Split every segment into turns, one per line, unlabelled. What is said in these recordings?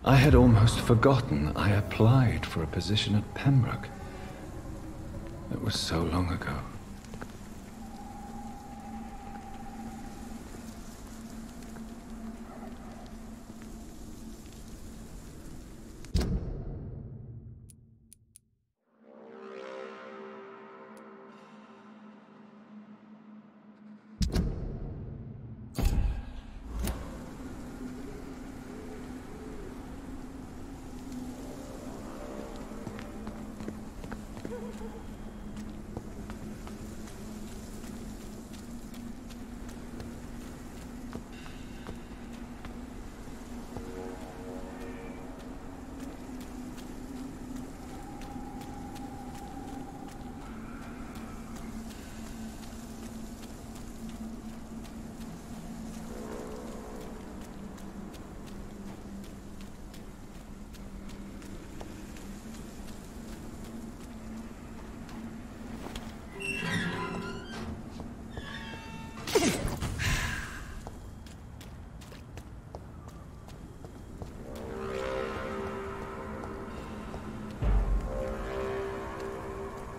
I had almost forgotten I applied for a position at Pembroke. It was so long ago.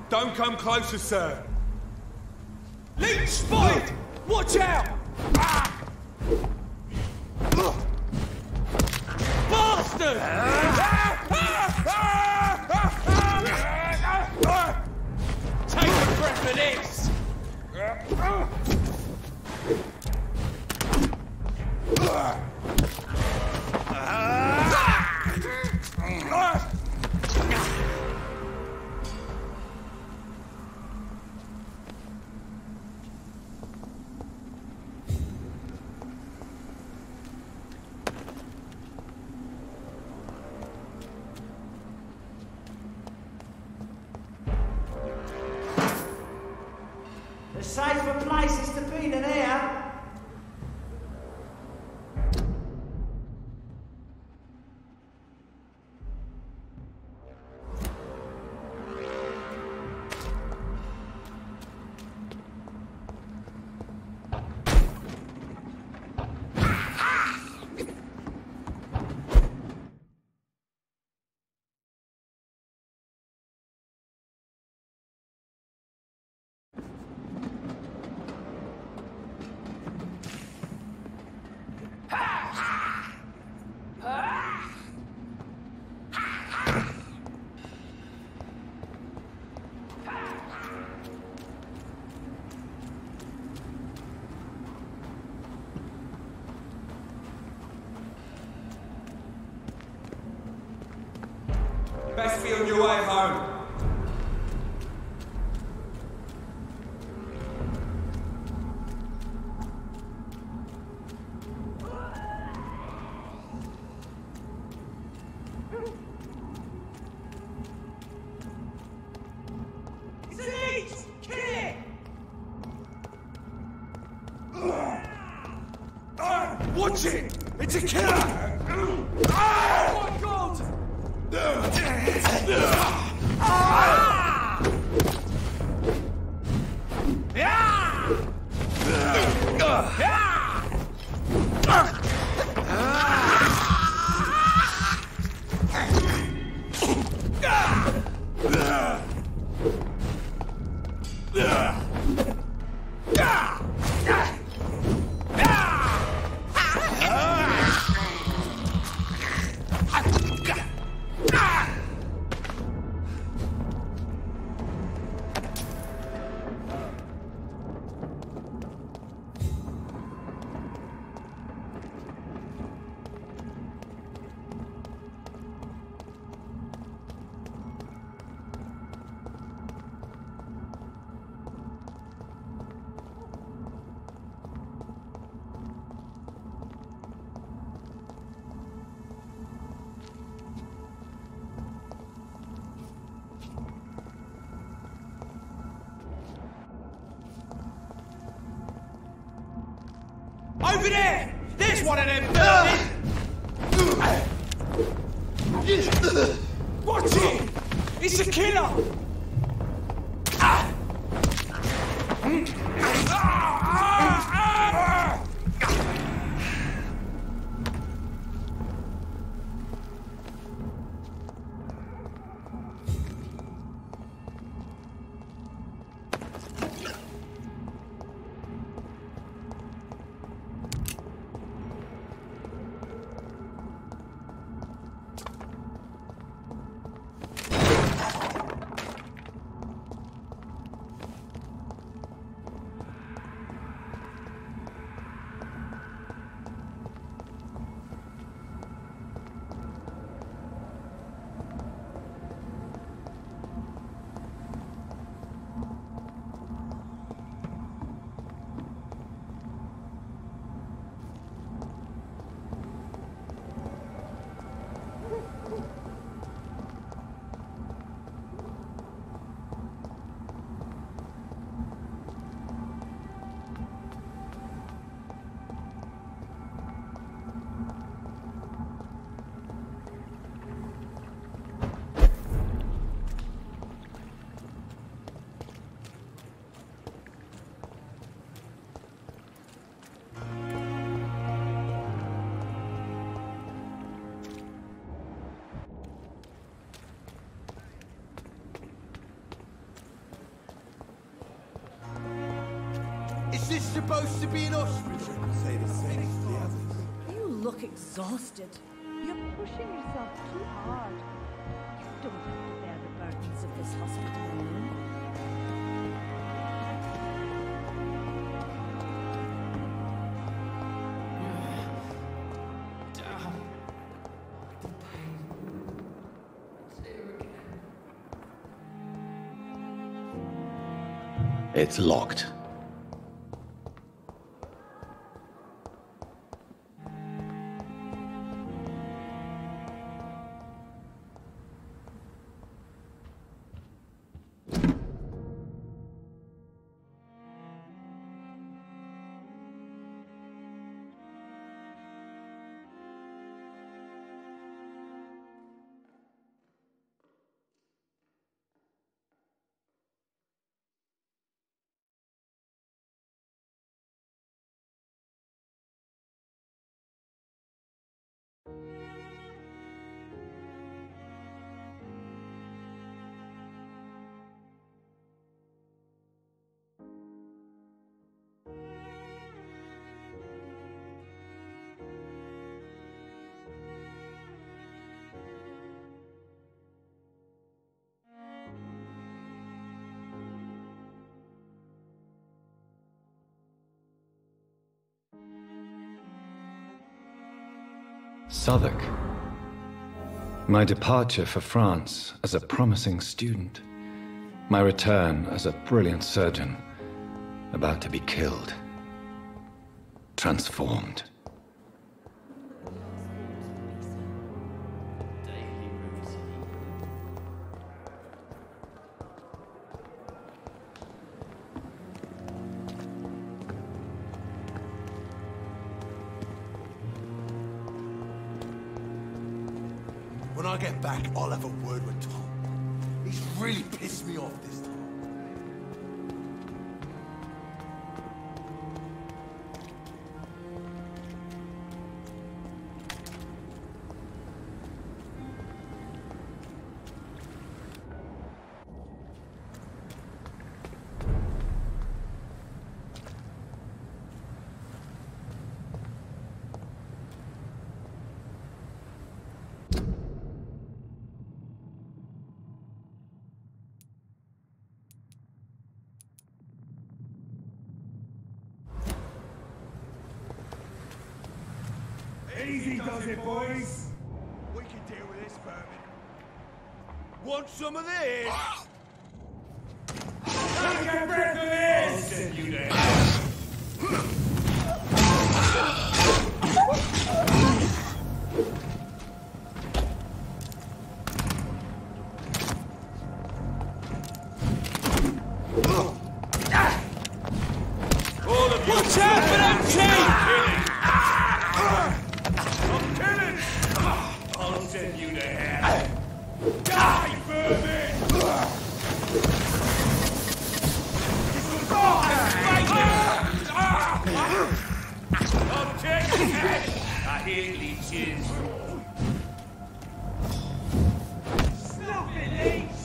Don't come closer, sir. Leech spotted! Watch out! Bastard! Take a breath of this!
Safer places to be than here.
Best be on your way home.
It's an Leech! Kill it!
Watch it! It's a killer! Oh my God!
Over there! There's one of them!
Watch it! It's a killer! supposed to be in hospital? Say the same to the others.
You look exhausted. You're pushing yourself too hard. You don't have to bear the burdens of this hospital alone.
It's locked.
Southwark. My departure for France as a promising student. My return as a brilliant surgeon, about to be killed. Transformed.
When I get back, I'll have a word with Tom. He's really pissed me off this time.
Easy does it, boys.
We can deal with this, vermin. Want some of this?
Come get rid of this! I'll send you there.
Watch out for that chain!
I'll send you to hell. Die, vermin! I'll take his head. I hear leeches.
Stop it, Leech!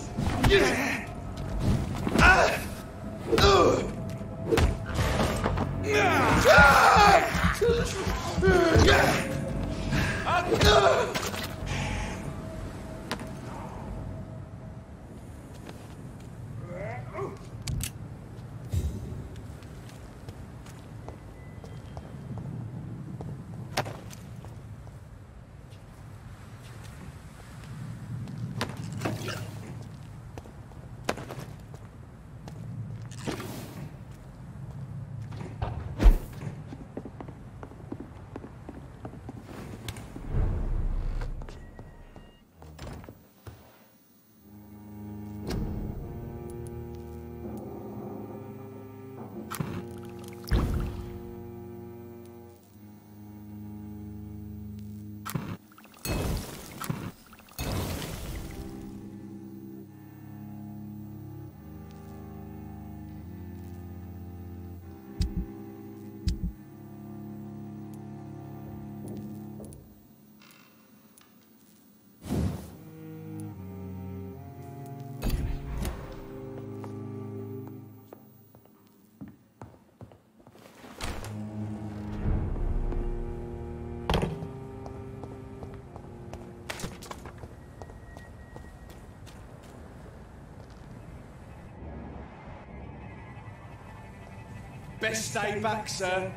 Best stay back, sir.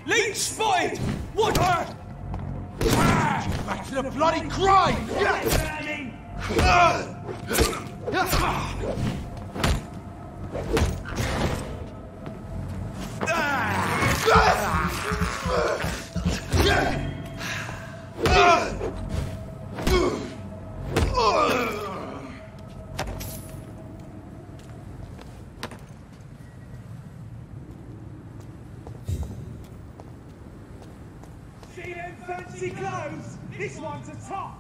Leech spotted! What?
Back to the bloody gripe!
See them fancy clothes? This one's a top.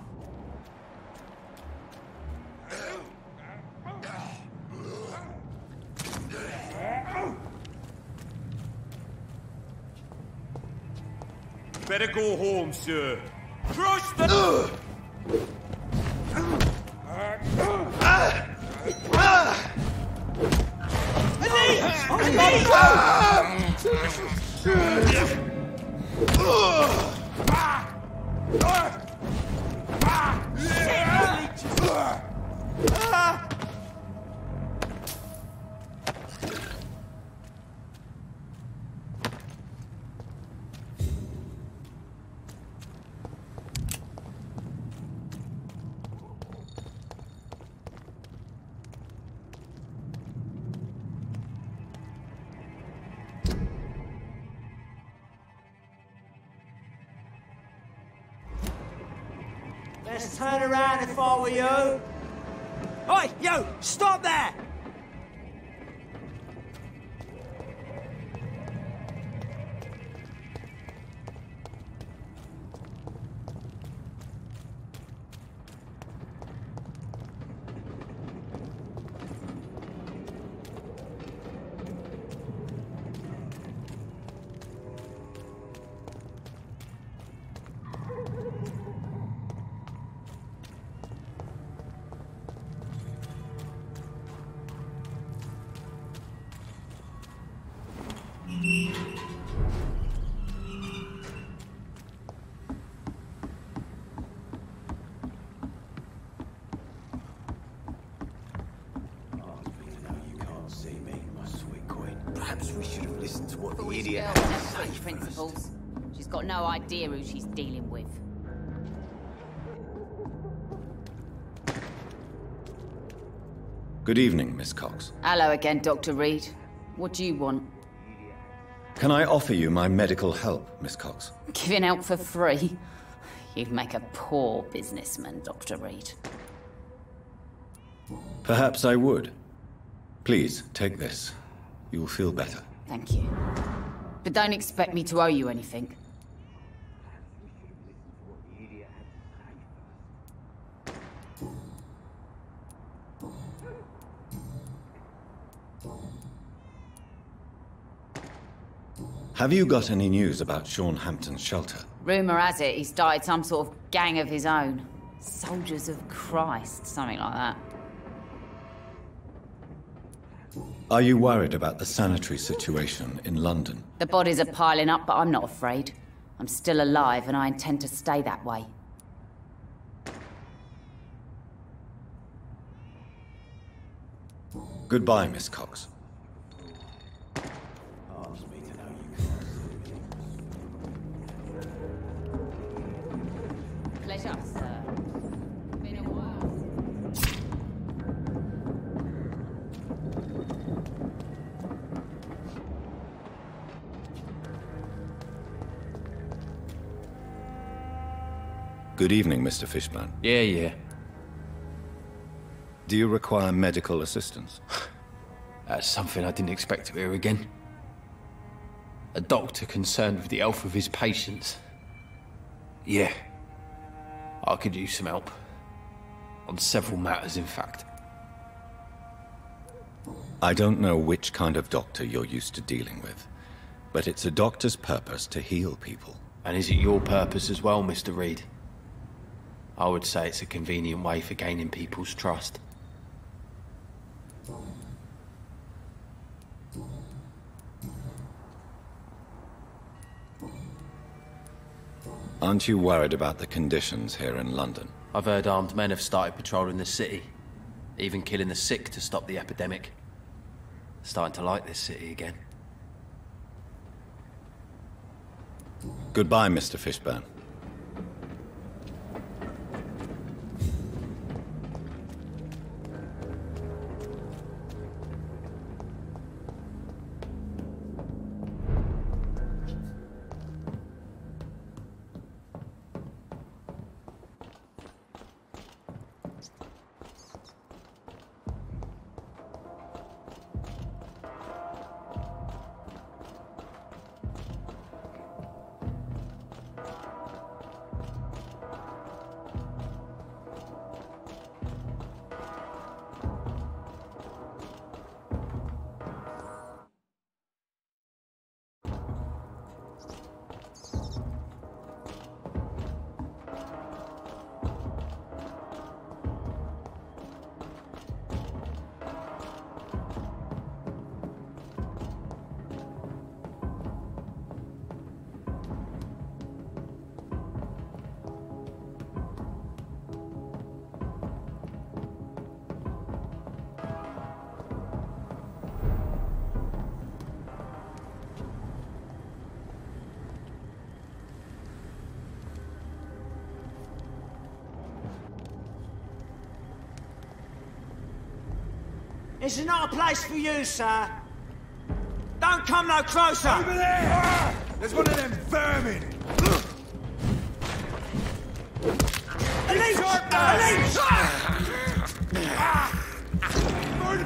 Better go home, sir.
Crush the...
Let's turn around if I were you. Oi, you! Stop there!
Perhaps we should have listened to what the idiot
Girl
had
has
to say
such principles. She's got no idea who she's dealing with.
Good evening, Miss Cox.
Hello again, Dr. Reid. What do you want?
Can I offer you my medical help, Miss Cox?
Giving out for free? You'd make a poor businessman, Dr. Reid.
Perhaps I would. Please, take this. You'll feel better.
Thank you. But don't expect me to owe you anything.
Have you got any news about Sean Hampton's shelter?
Rumour has it he's started some sort of gang of his own. Soldiers of Christ, something like that.
Are you worried about the sanitary situation in London?
The bodies are piling up, but I'm not afraid. I'm still alive, and I intend to stay that way.
Goodbye, Miss Cox.
Pleasure, sir. Been a while.
Good evening, Mr. Fishburne.
Yeah.
Do you require medical assistance?
That's something I didn't expect to hear again. A doctor concerned with the health of his patients. Yeah. I could use some help. On several matters, in fact.
I don't know which kind of doctor you're used to dealing with, but it's a doctor's purpose to heal people.
And is it your purpose as well, Mr. Reid? I would say it's a convenient way for gaining people's trust.
Aren't you worried about the conditions here in London?
I've heard armed men have started patrolling the city, even killing the sick to stop the epidemic. Starting to like this city again.
Goodbye, Mr. Fishburne.
This is not a place for you, sir. Don't come no closer!
Over there! There's one of them vermin!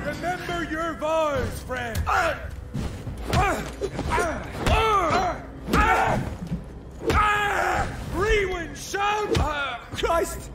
Remember your vows, friend! Rewind, shout! Christ!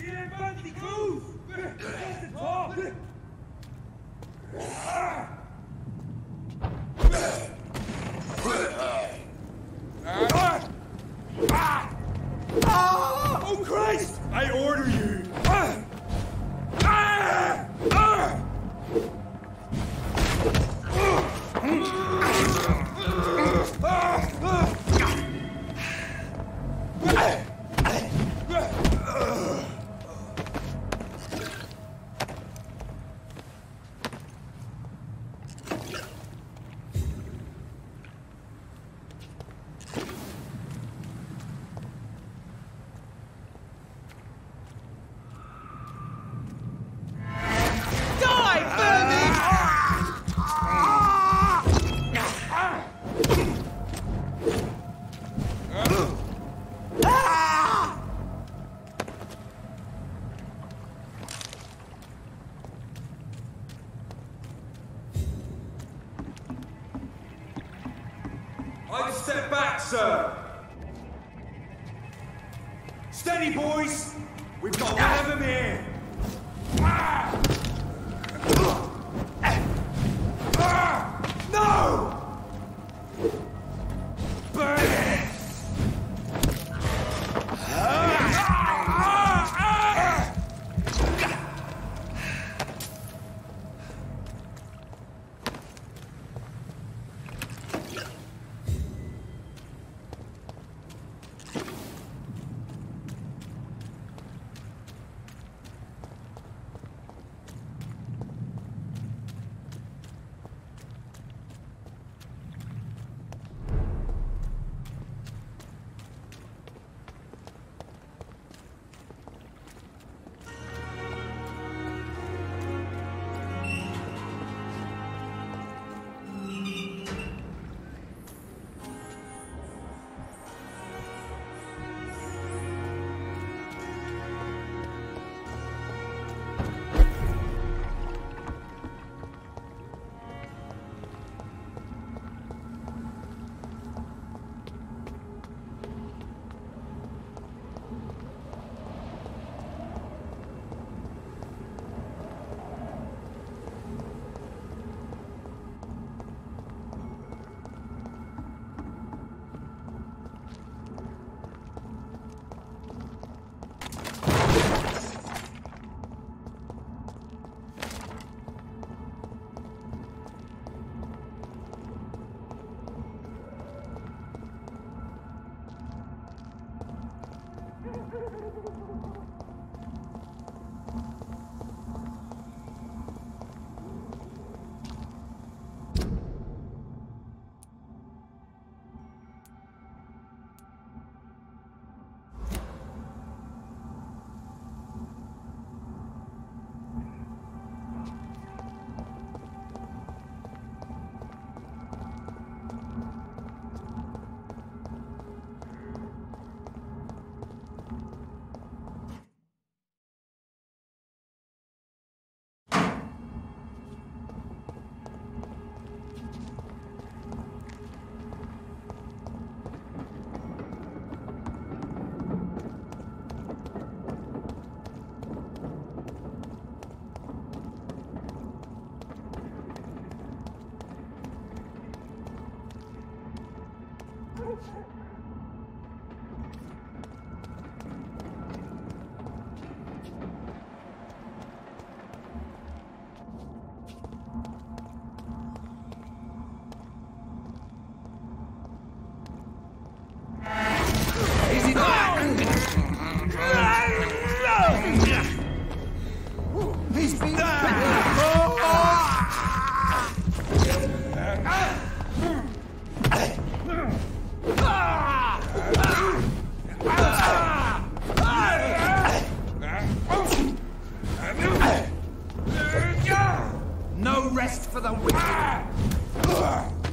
You ain't fancy clothes! Where's the top? Oh Christ! I order you!
I'd step back, sir. Steady, boys. We've got one of them here. No! Burn it!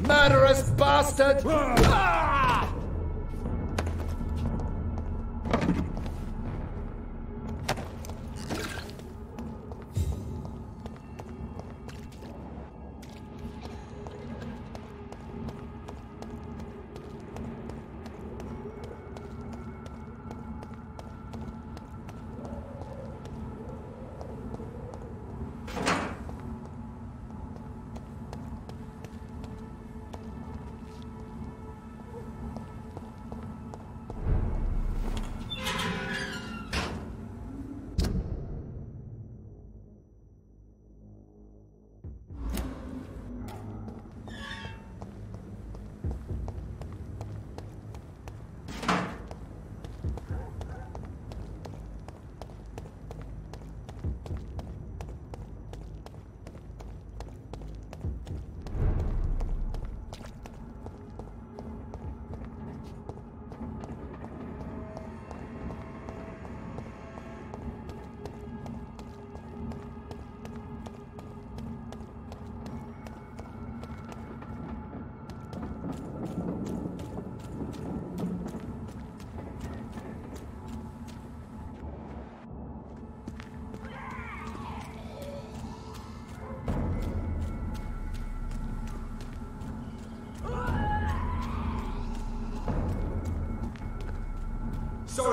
Murderous bastard!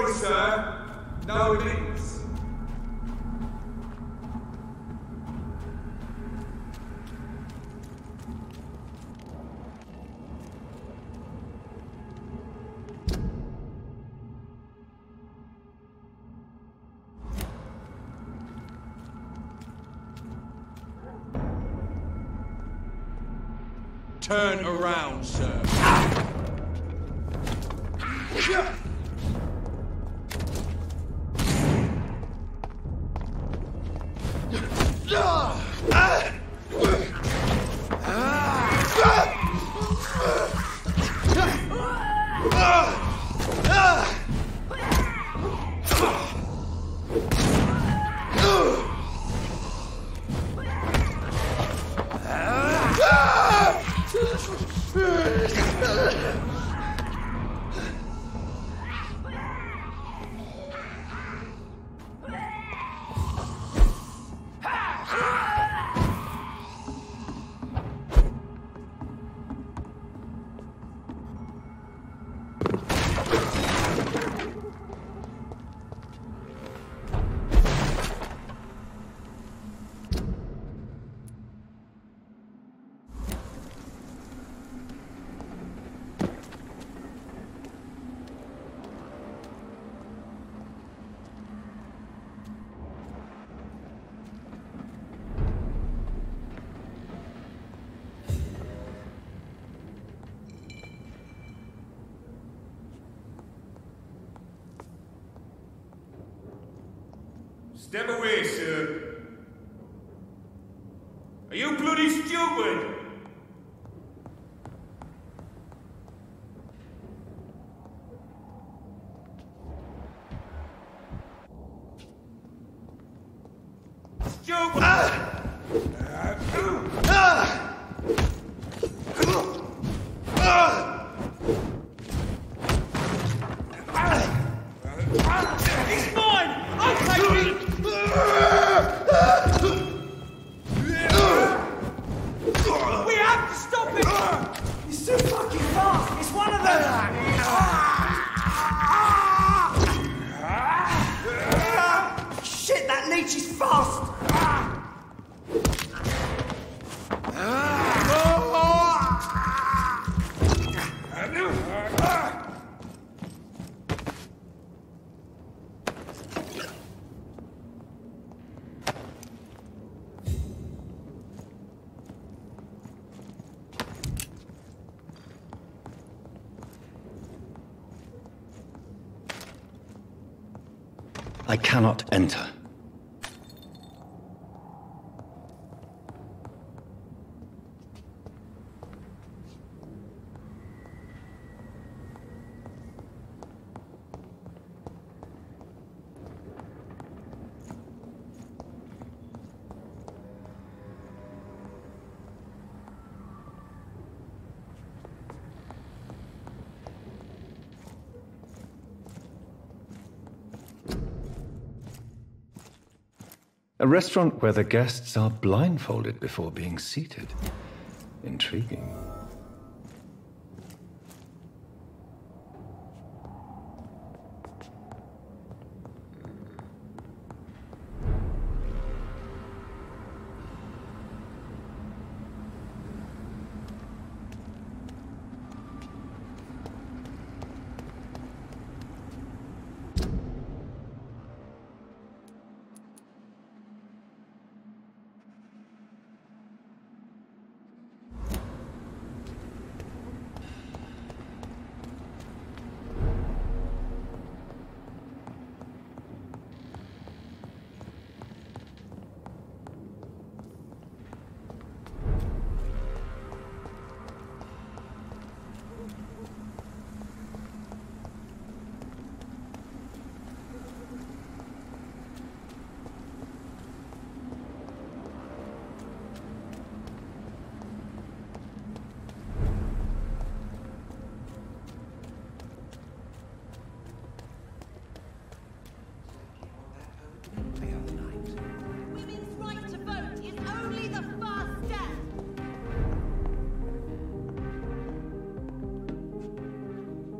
Sorry, sir. No admittance.
Turn around, sir.
Step away, sir. Are you bloody stupid?
I cannot enter. A restaurant where the guests are blindfolded before being seated. Intriguing.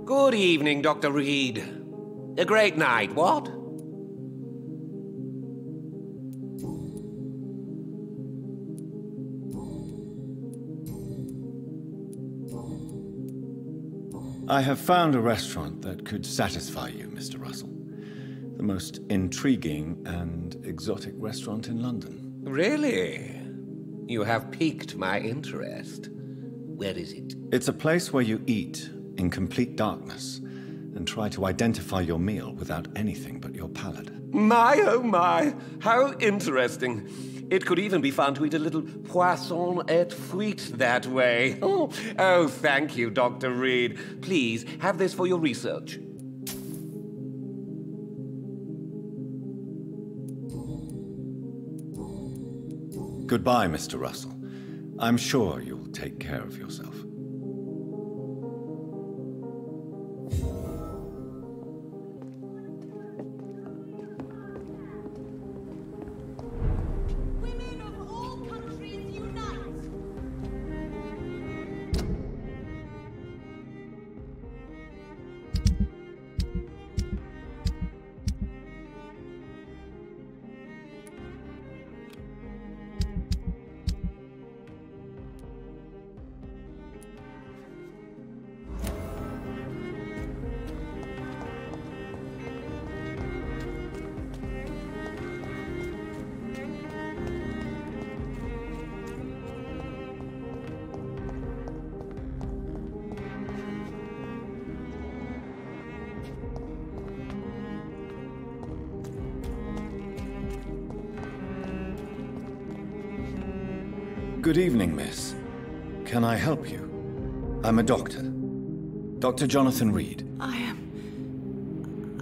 Good evening, Dr. Reid. A great night, what?
I have found a restaurant that could satisfy you, Mr. Russell. The most intriguing and exotic restaurant in London.
Really? You have piqued my interest. Where is it?
It's a place where you eat in complete darkness and try to identify your meal without anything but your palate.
My, oh my, how interesting. It could even be fun to eat a little poisson et fruits that way. Oh, thank you, Dr. Reid. Please, have this for your research.
Goodbye, Mr. Russell. I'm sure you'll take care of yourself. Good evening, miss. Can I help you? I'm a doctor. Dr. Jonathan Reid.
I am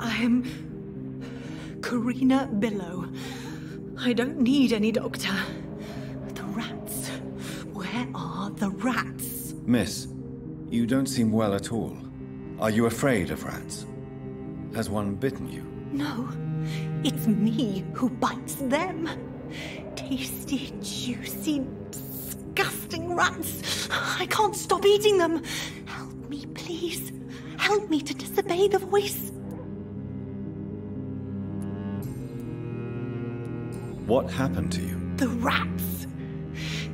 Karina Billow. I don't need any doctor. The rats. Where are the rats?
Miss, you don't seem well at all. Are you afraid of rats? Has one bitten you?
No, it's me who bites them. Tasty, juicy, disgusting rats. I can't stop eating them. Help me, please. Help me to disobey the voice.
What happened to you?
The rats.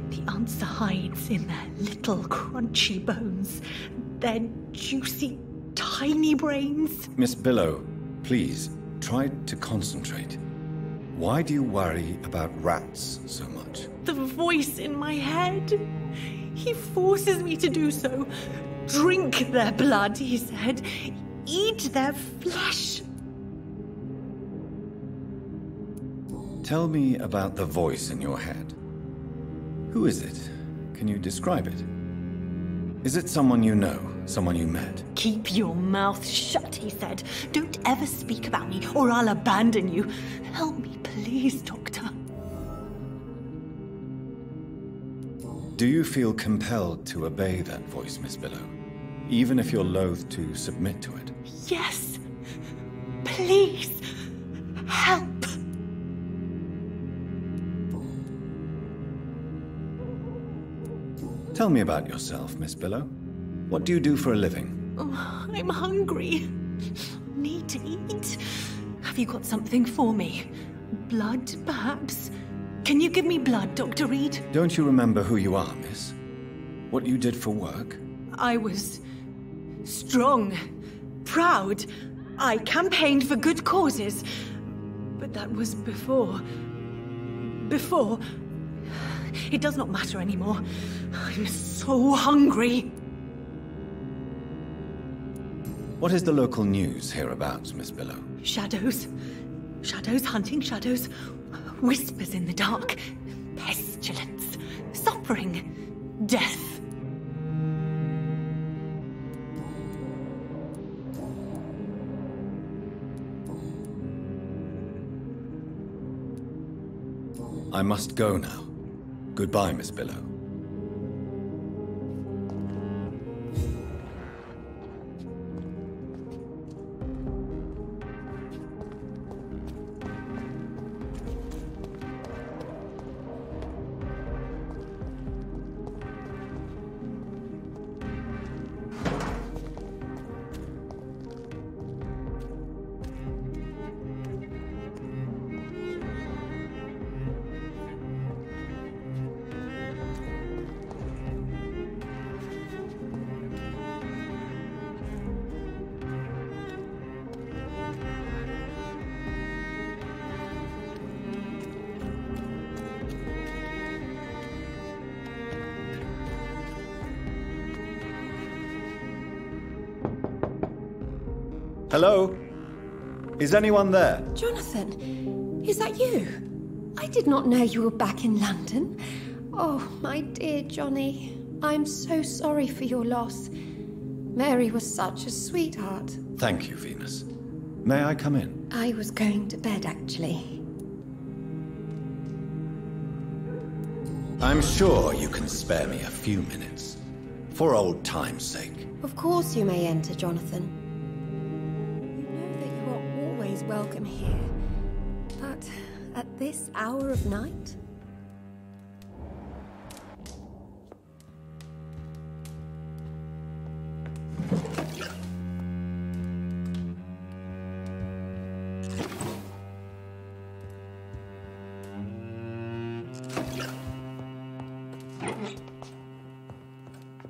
The answer hides in their little crunchy bones. Their juicy, tiny brains.
Miss Billow, please, try to concentrate. Why do you worry about rats so much?
The voice in my head. He forces me to do so. Drink their blood, he said. Eat their flesh.
Tell me about the voice in your head. Who is it? Can you describe it? Is it someone you know? Someone you met?
Keep your mouth shut, he said. Don't ever speak about me, or I'll abandon you. Help me, please, Doctor.
Do you feel compelled to obey that voice, Miss Billow? Even if you're loath to submit to it?
Yes. Please. Help.
Tell me about yourself, Miss Billow. What do you do for a living?
Oh, I'm hungry. Need to eat. Have you got something for me? Blood, perhaps? Can you give me blood, Dr. Reid?
Don't you remember who you are, miss? What you did for work?
I was strong, proud. I campaigned for good causes. But that was before. Before. It does not matter anymore. I'm so hungry.
What is the local news hereabouts, Miss Billow?
Shadows. Shadows hunting shadows. Whispers in the dark. Pestilence. Suffering. Death.
I must go now. Goodbye, Miss Billow. Hello? Is anyone there?
Jonathan, is that you? I did not know you were back in London. Oh, my dear Johnny. I'm so sorry for your loss. Mary was such a sweetheart.
Thank you, Venus. May I come in?
I was going to bed, actually.
I'm sure you can spare me a few minutes. For old time's sake.
Of course you may enter, Jonathan. You know that you are always welcome here. But at this hour of night?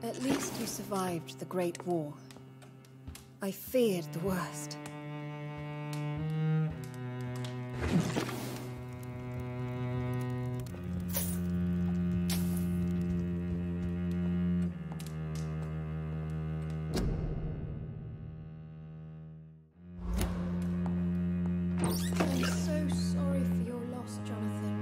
At least you survived the Great War. I feared the worst. I'm so sorry for your loss, Jonathan.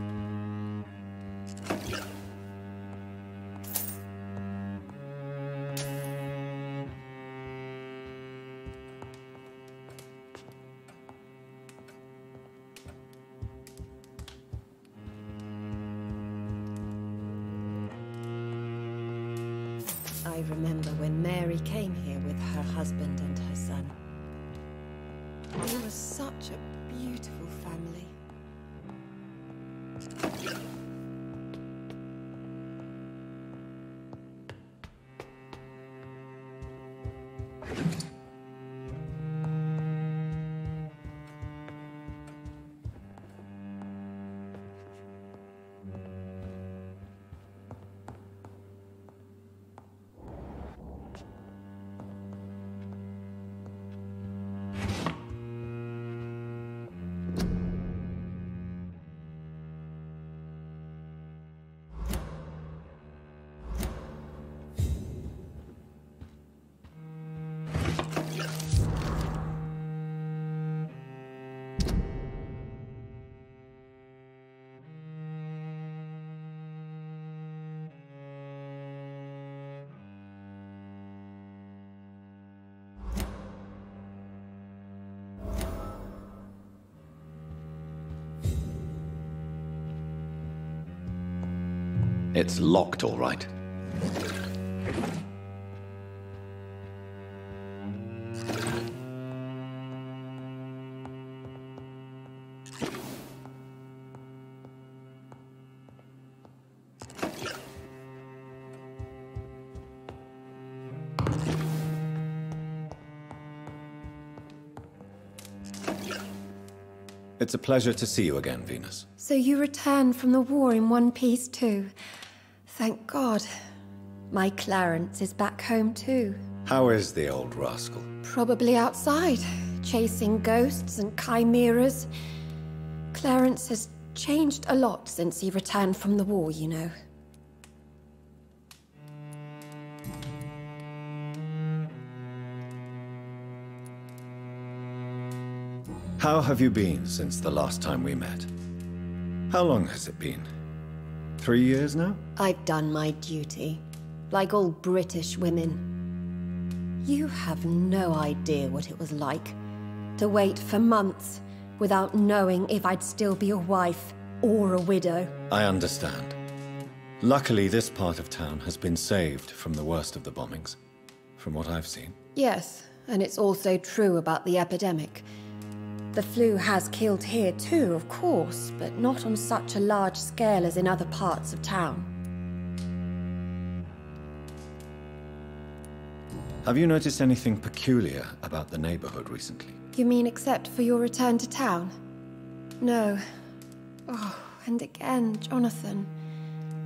I remember when Mary came here with her husband and her son. They were such a beautiful family.
It's locked, all right. It's a pleasure to see you again, Venus.
So you returned from the war in one piece too. Thank God. My Clarence is back home too.
How is the old rascal?
Probably outside, chasing ghosts and chimeras. Clarence has changed a lot since he returned from the war, you know.
How have you been since the last time we met? How long has it been? 3 years now?
I've done my duty, like all British women. You have no idea what it was like to wait for months without knowing if I'd still be a wife or a widow.
I understand. Luckily, this part of town has been saved from the worst of the bombings, from what I've seen.
Yes, and it's also true about the epidemic. The flu has killed here too, of course, but not on such a large scale as in other parts of town.
Have you noticed anything peculiar about the neighborhood recently?
You mean except for your return to town? No. Oh, and again, Jonathan,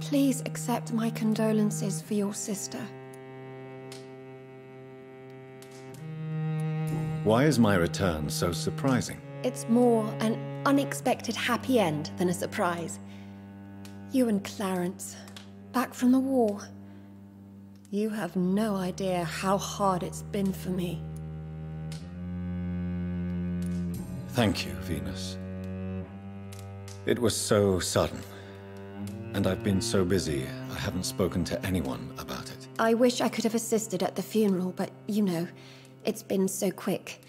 please accept my condolences for your sister.
Why is my return so surprising?
It's more an unexpected happy end than a surprise. You and Clarence, back from the war. You have no idea how hard it's been for me.
Thank you, Venus. It was so sudden. And I've been so busy, I haven't spoken to anyone about it.
I wish I could have assisted at the funeral, but you know, it's been so quick.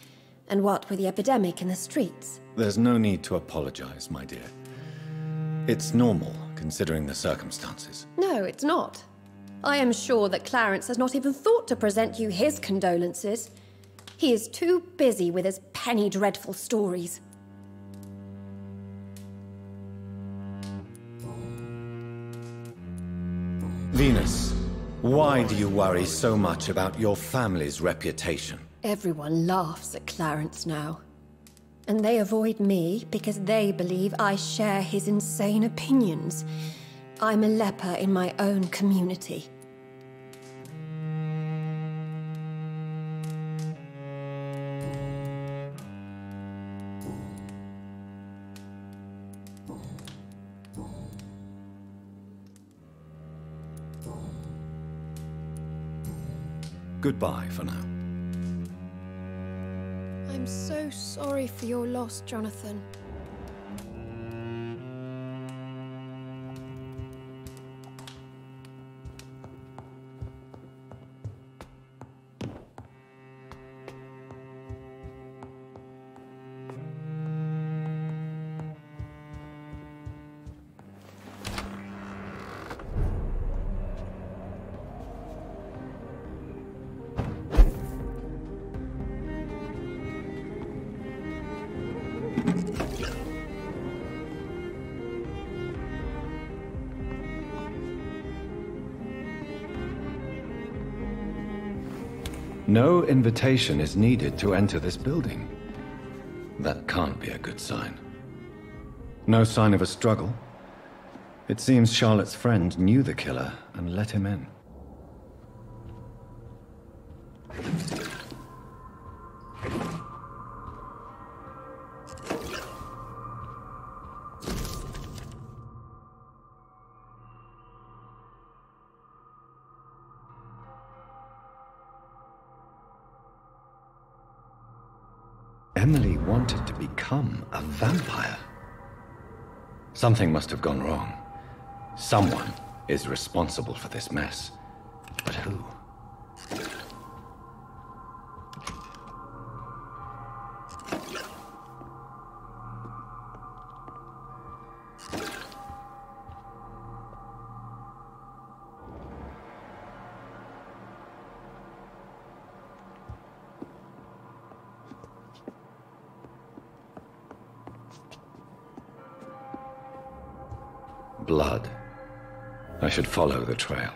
And what with the epidemic in the streets?
There's no need to apologize, my dear. It's normal, considering the circumstances.
No, it's not. I am sure that Clarence has not even thought to present you his condolences. He is too busy with his penny dreadful stories.
Venus, why do you worry so much about your family's reputation?
Everyone laughs at Clarence now. And they avoid me because they believe I share his insane opinions. I'm a leper in my own community.
Goodbye for now.
I'm so sorry for your loss, Jonathan.
No invitation is needed to enter this building. That can't be a good sign. No sign of a struggle. It seems Charlotte's friend knew the killer and let him in. Emily wanted to become a vampire. Something must have gone wrong. Someone is responsible for this mess. But who? Blood. I should follow the trail.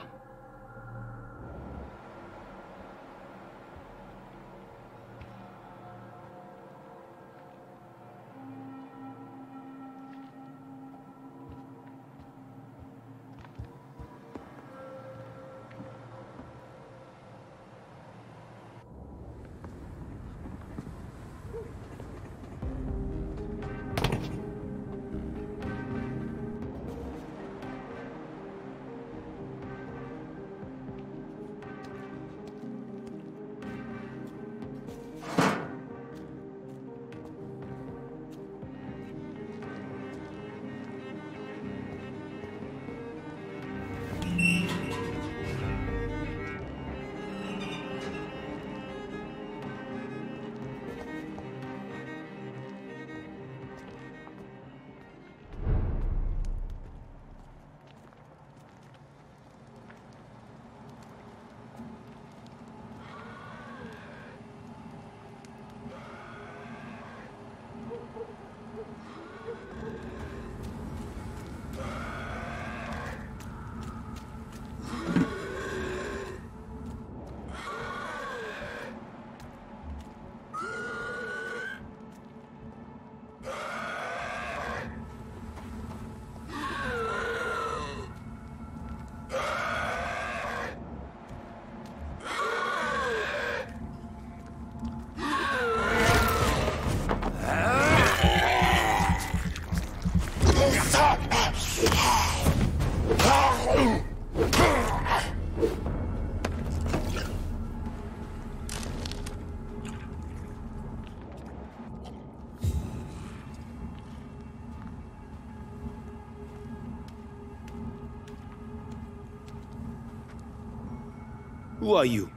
Who are you?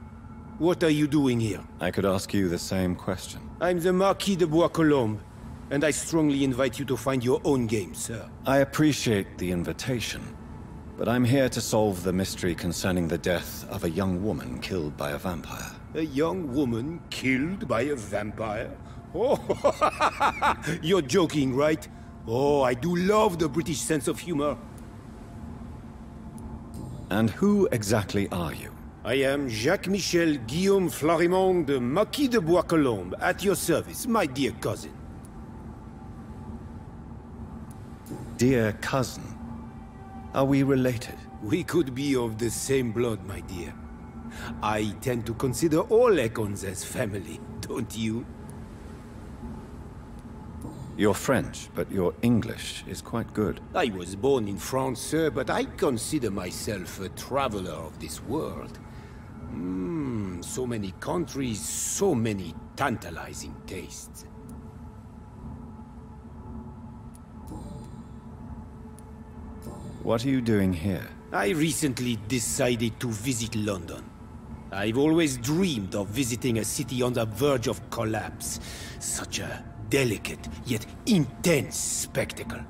What are you doing here?
I could ask you the same question.
I'm the Marquis de Bois-Colombes, and I strongly invite you to find your own game, sir.
I appreciate the invitation, but I'm here to solve the mystery concerning the death of a young woman killed by a vampire.
A young woman killed by a vampire? Oh, you're joking, right? Oh, I do love the British sense of humor.
And who exactly are you?
I am Jacques-Michel Guillaume Florimond de Marquis de Bois-Colombes, at your service, my dear cousin.
Dear cousin? Are we related?
We could be of the same blood, my dear. I tend to consider all Econs as family, don't you?
You're French, but your English is quite good.
I was born in France, sir, but I consider myself a traveler of this world. So many countries, so many tantalizing tastes.
What are you doing here?
I recently decided to visit London. I've always dreamed of visiting a city on the verge of collapse. Such a delicate, yet intense spectacle.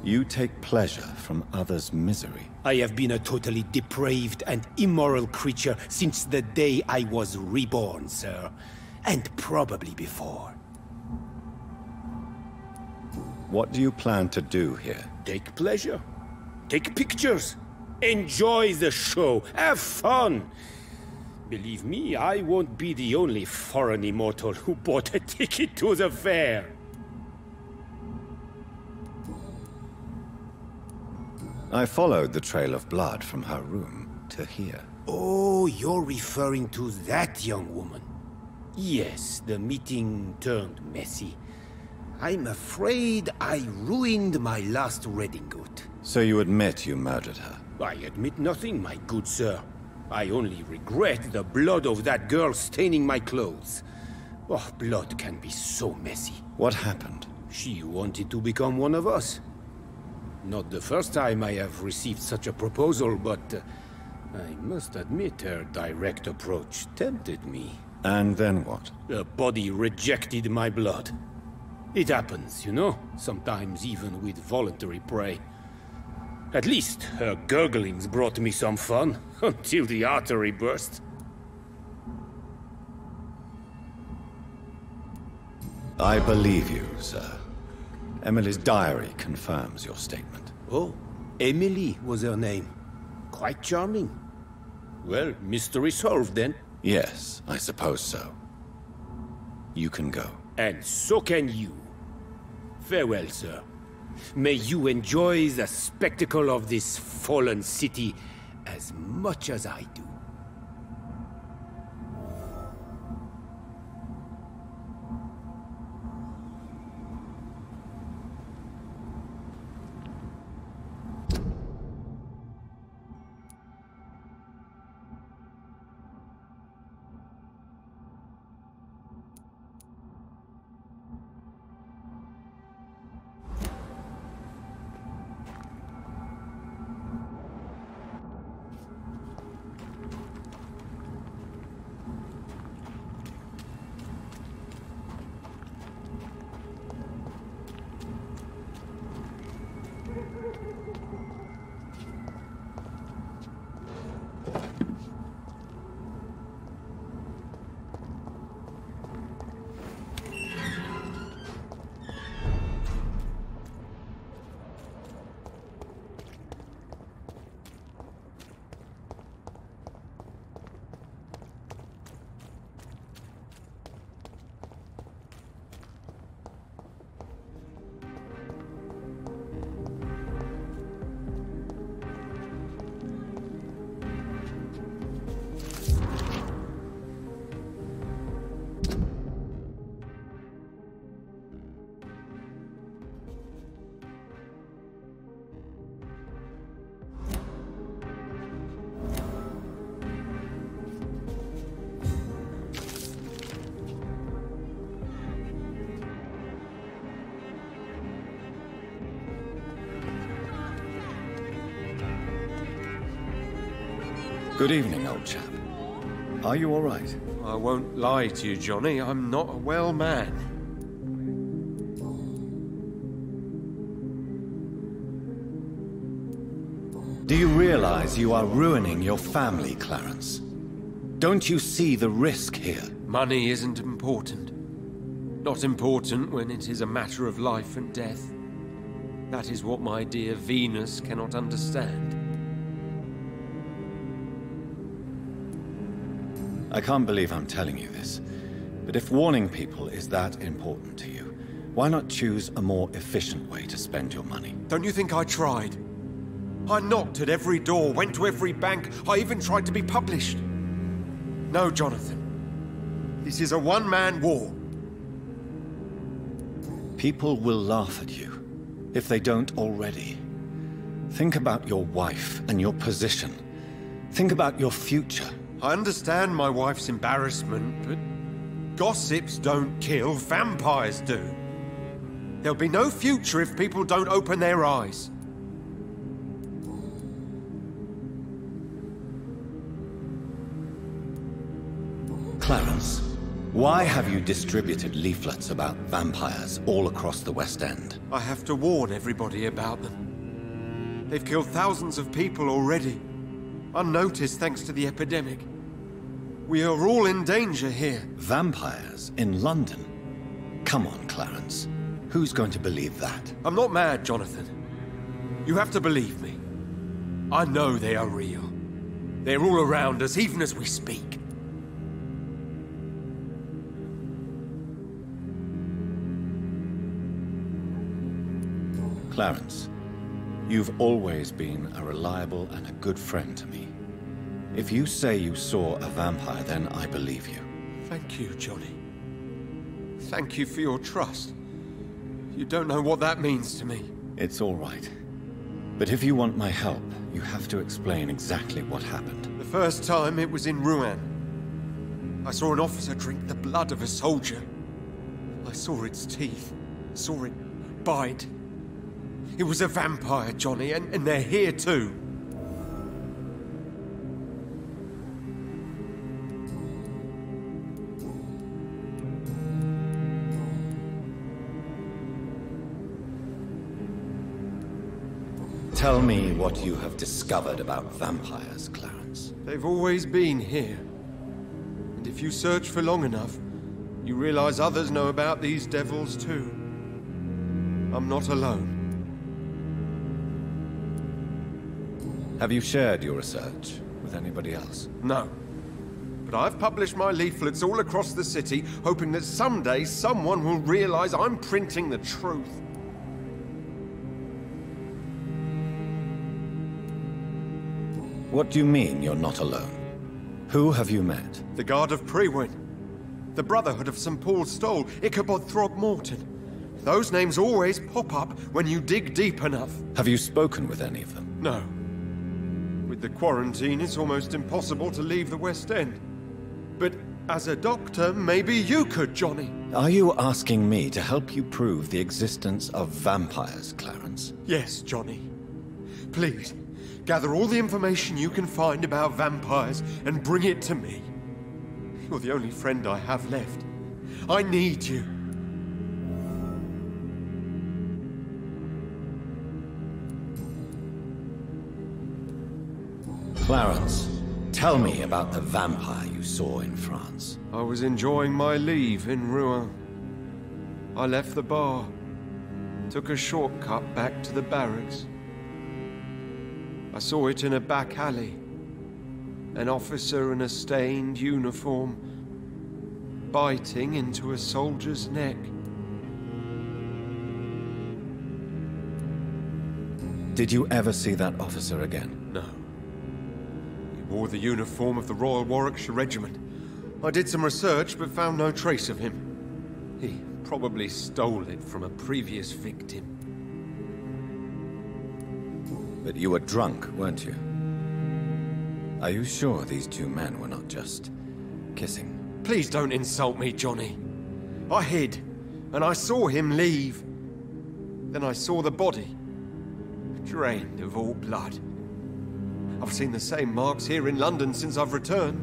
You take pleasure from others' misery.
I have been a totally depraved and immoral creature since the day I was reborn, sir. And probably before.
What do you plan to do here?
Take pleasure. Take pictures. Enjoy the show. Have fun. Believe me, I won't be the only foreign immortal who bought a ticket to the fair.
I followed the trail of blood from her room to here.
Oh, you're referring to that young woman. Yes, the meeting turned messy. I'm afraid I ruined my last redingote.
So you admit you murdered her?
I admit nothing, my good sir. I only regret the blood of that girl staining my clothes. Oh, blood can be so messy.
What happened?
She wanted to become one of us. Not the first time I have received such a proposal, but I must admit her direct approach tempted me.
And then what?
The body rejected my blood. It happens, you know, sometimes even with voluntary prey. At least her gurglings brought me some fun, until the artery burst.
I believe you, sir. Emily's diary confirms your statement.
Oh, Emily was her name. Quite charming. Well, mystery solved then.
Yes, I suppose so. You can go.
And so can you. Farewell, sir. May you enjoy the spectacle of this fallen city as much as I do.
Good evening, old chap. Are you all right?
I won't lie to you, Johnny. I'm not a well man.
Do you realize you are ruining your family, Clarence? Don't you see the risk here?
Money isn't important. Not important when it is a matter of life and death. That is what my dear Venus cannot understand.
I can't believe I'm telling you this, but if warning people is that important to you, why not choose a more efficient way to spend your money?
Don't you think I tried? I knocked at every door, went to every bank, I even tried to be published. No, Jonathan. This is a one-man war.
People will laugh at you, if they don't already. Think about your wife and your position. Think about your future.
I understand my wife's embarrassment, but gossips don't kill, vampires do. There'll be no future if people don't open their eyes.
Clarence, why have you distributed leaflets about vampires all across the West End?
I have to warn everybody about them. They've killed thousands of people already, unnoticed thanks to the epidemic. We are all in danger here.
Vampires in London? Come on, Clarence. Who's going to believe that?
I'm not mad, Jonathan. You have to believe me. I know they are real. They're all around us, even as we speak.
Clarence, you've always been a reliable and a good friend to me. If you say you saw a vampire, then I believe you.
Thank you, Johnny. Thank you for your trust. You don't know what that means to me.
It's all right. But if you want my help, you have to explain exactly what happened.
The first time it was in Rouen. I saw an officer drink the blood of a soldier. I saw its teeth, saw it bite. It was a vampire, Johnny, and they're here too.
Tell me what you have discovered about vampires, Clarence.
They've always been here. And if you search for long enough, you realize others know about these devils too. I'm not alone.
Have you shared your research with anybody else?
No. But I've published my leaflets all across the city, hoping that someday someone will realize I'm printing the truth.
What do you mean you're not alone? Who have you met?
The Guard of Prewin, the Brotherhood of St. Paul's Stole, Ichabod Throgmorton. Those names always pop up when you dig deep enough.
Have you spoken with any of them?
No. With the quarantine, it's almost impossible to leave the West End. But as a doctor, maybe you could, Johnny.
Are you asking me to help you prove the existence of vampires, Clarence?
Yes, Johnny. Please. Gather all the information you can find about vampires and bring it to me. You're the only friend I have left. I need you.
Clarence, tell me about the vampire you saw in France.
I was enjoying my leave in Rouen. I left the bar, took a shortcut back to the barracks. I saw it in a back alley. An officer in a stained uniform, biting into a soldier's neck.
Did you ever see that officer again?
No. He wore the uniform of the Royal Warwickshire Regiment. I did some research, but found no trace of him. He probably stole it from a previous victim.
But you were drunk, weren't you? Are you sure these two men were not just kissing?
Please don't insult me, Johnny. I hid, and I saw him leave. Then I saw the body, drained of all blood. I've seen the same marks here in London since I've returned.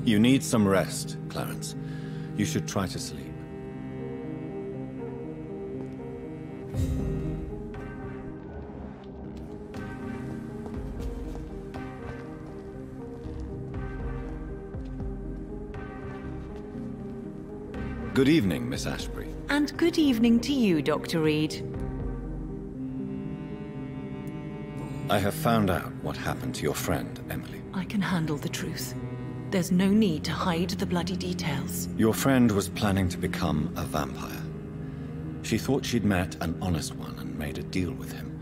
You need some rest, Clarence. You should try to sleep. Good evening, Miss Ashbury.
And good evening to you, Dr. Reid.
I have found out what happened to your friend, Emily.
I can handle the truth. There's no need to hide the bloody details.
Your friend was planning to become a vampire. She thought she'd met an honest one and made a deal with him.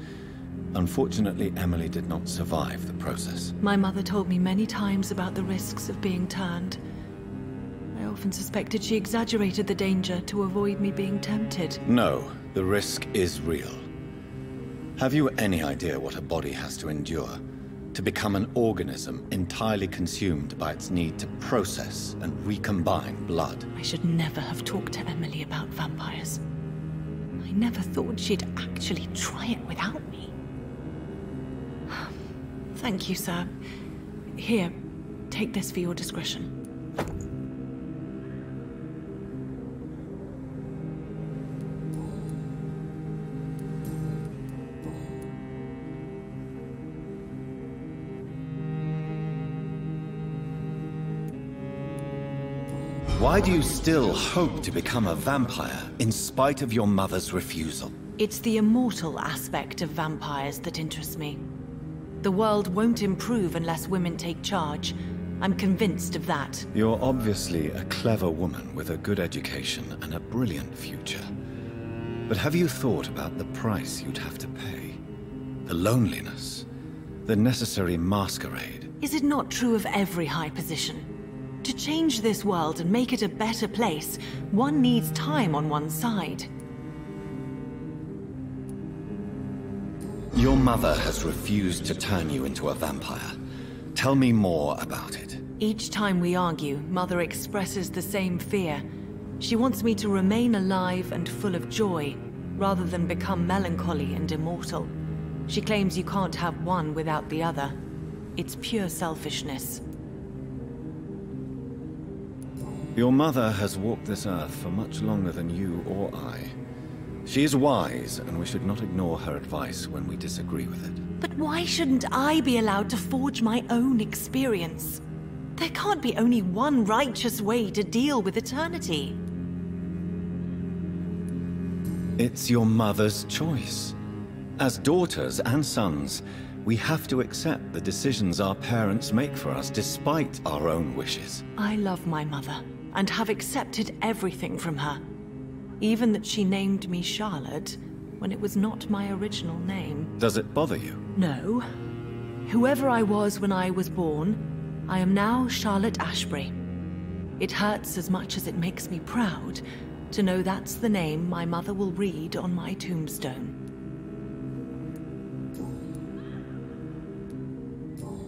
Unfortunately, Emily did not survive the process.
My mother told me many times about the risks of being turned. I often suspected she exaggerated the danger to avoid me being tempted.
No, the risk is real. Have you any idea what a body has to endure to become an organism entirely consumed by its need to process and recombine blood?
I should never have talked to Emily about vampires. I never thought she'd actually try it without me. Thank you, sir. Here, take this for your discretion.
Why do you still hope to become a vampire, in spite of your mother's refusal?
It's the immortal aspect of vampires that interests me. The world won't improve unless women take charge. I'm convinced of that.
You're obviously a clever woman with a good education and a brilliant future. But have you thought about the price you'd have to pay? The loneliness, the necessary masquerade.
Is it not true of every high position? To change this world and make it a better place, one needs time on one's side.
Your mother has refused to turn you into a vampire. Tell me more about it.
Each time we argue, Mother expresses the same fear. She wants me to remain alive and full of joy, rather than become melancholy and immortal. She claims you can't have one without the other. It's pure selfishness.
Your mother has walked this earth for much longer than you or I. She is wise, and we should not ignore her advice when we disagree with it.
But why shouldn't I be allowed to forge my own experience? There can't be only one righteous way to deal with eternity.
It's your mother's choice. As daughters and sons, we have to accept the decisions our parents make for us despite our own wishes.
I love my mother, and have accepted everything from her. Even that she named me Charlotte, when it was not my original name.
Does it bother you?
No. Whoever I was when I was born, I am now Charlotte Ashbury. It hurts as much as it makes me proud to know that's the name my mother will read on my tombstone.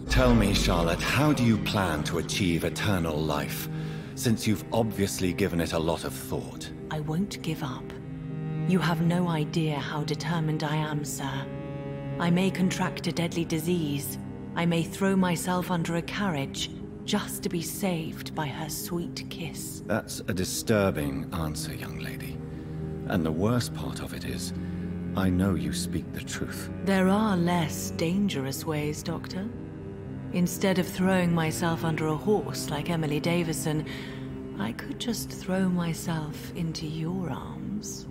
Tell me, Charlotte, how do you plan to achieve eternal life, since you've obviously given it a lot of thought?
I won't give up. You have no idea how determined I am, sir. I may contract a deadly disease. I may throw myself under a carriage, just to be saved by her sweet kiss.
That's a disturbing answer, young lady. And the worst part of it is, I know you speak the truth.
There are less dangerous ways, Doctor. Instead of throwing myself under a horse like Emily Davison, I could just throw myself into your arms.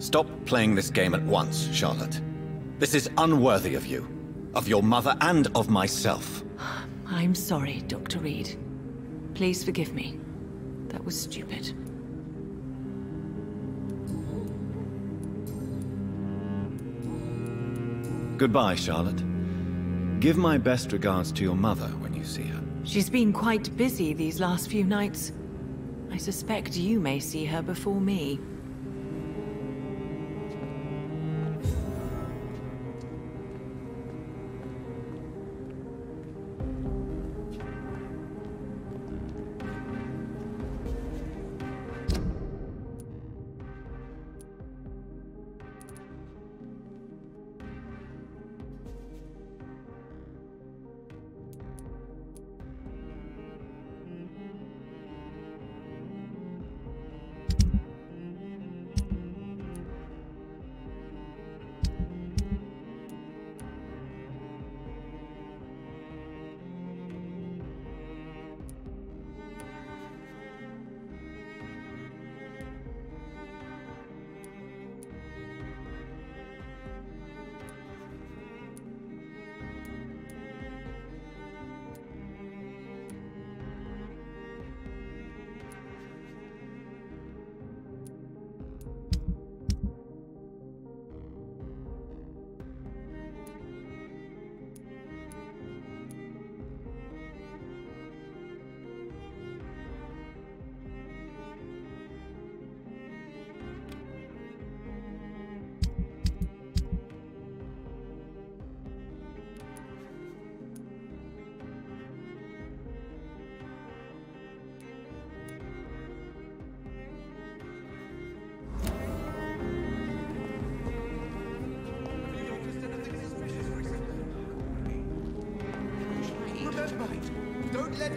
Stop playing this game at once, Charlotte. This is unworthy of you, of your mother, and of myself.
I'm sorry, Dr. Reid. Please forgive me. That was stupid.
Goodbye, Charlotte. Give my best regards to your mother when you see her.
She's been quite busy these last few nights. I suspect you may see her before me.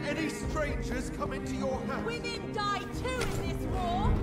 any strangers come into your house?
Women die too in this war!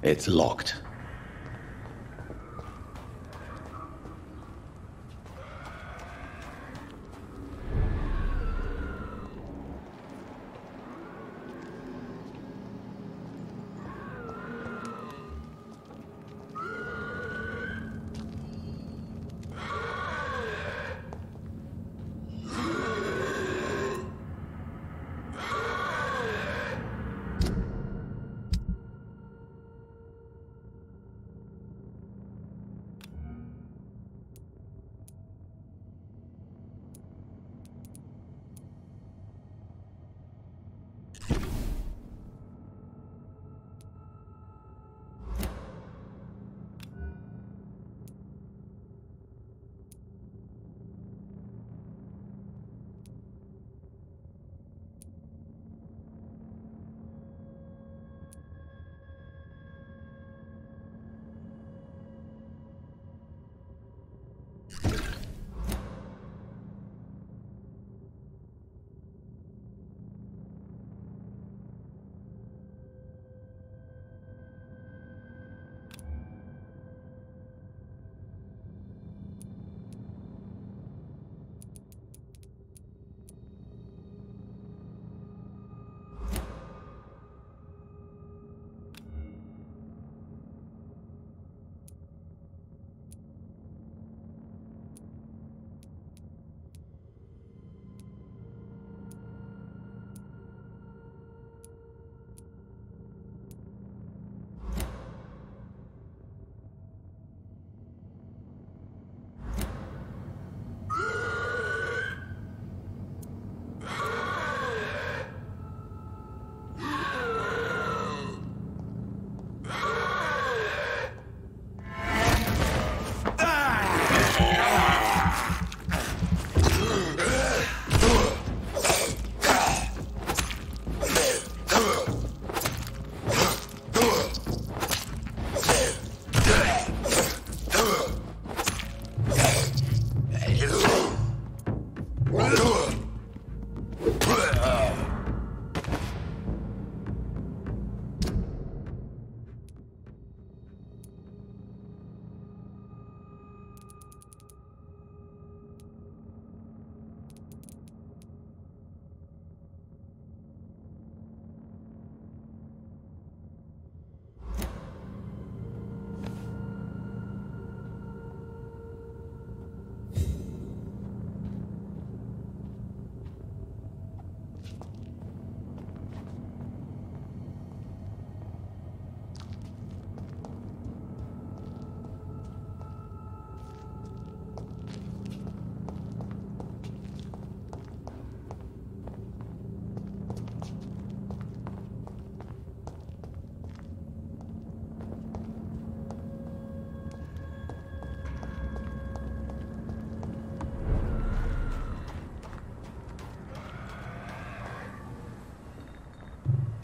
It's locked.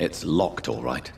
It's locked, all right.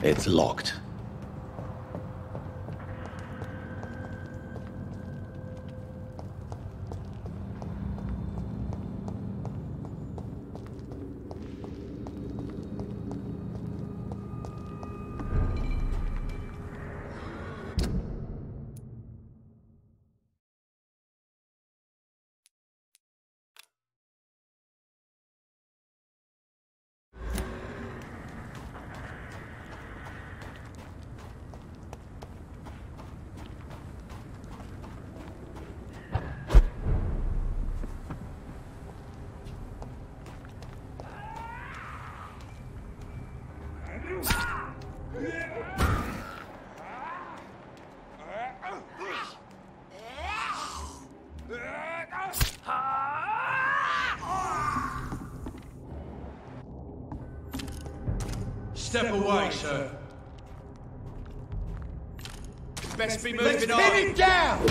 It's locked.
Step away, sir. Best be moving on.
Let's pin it down!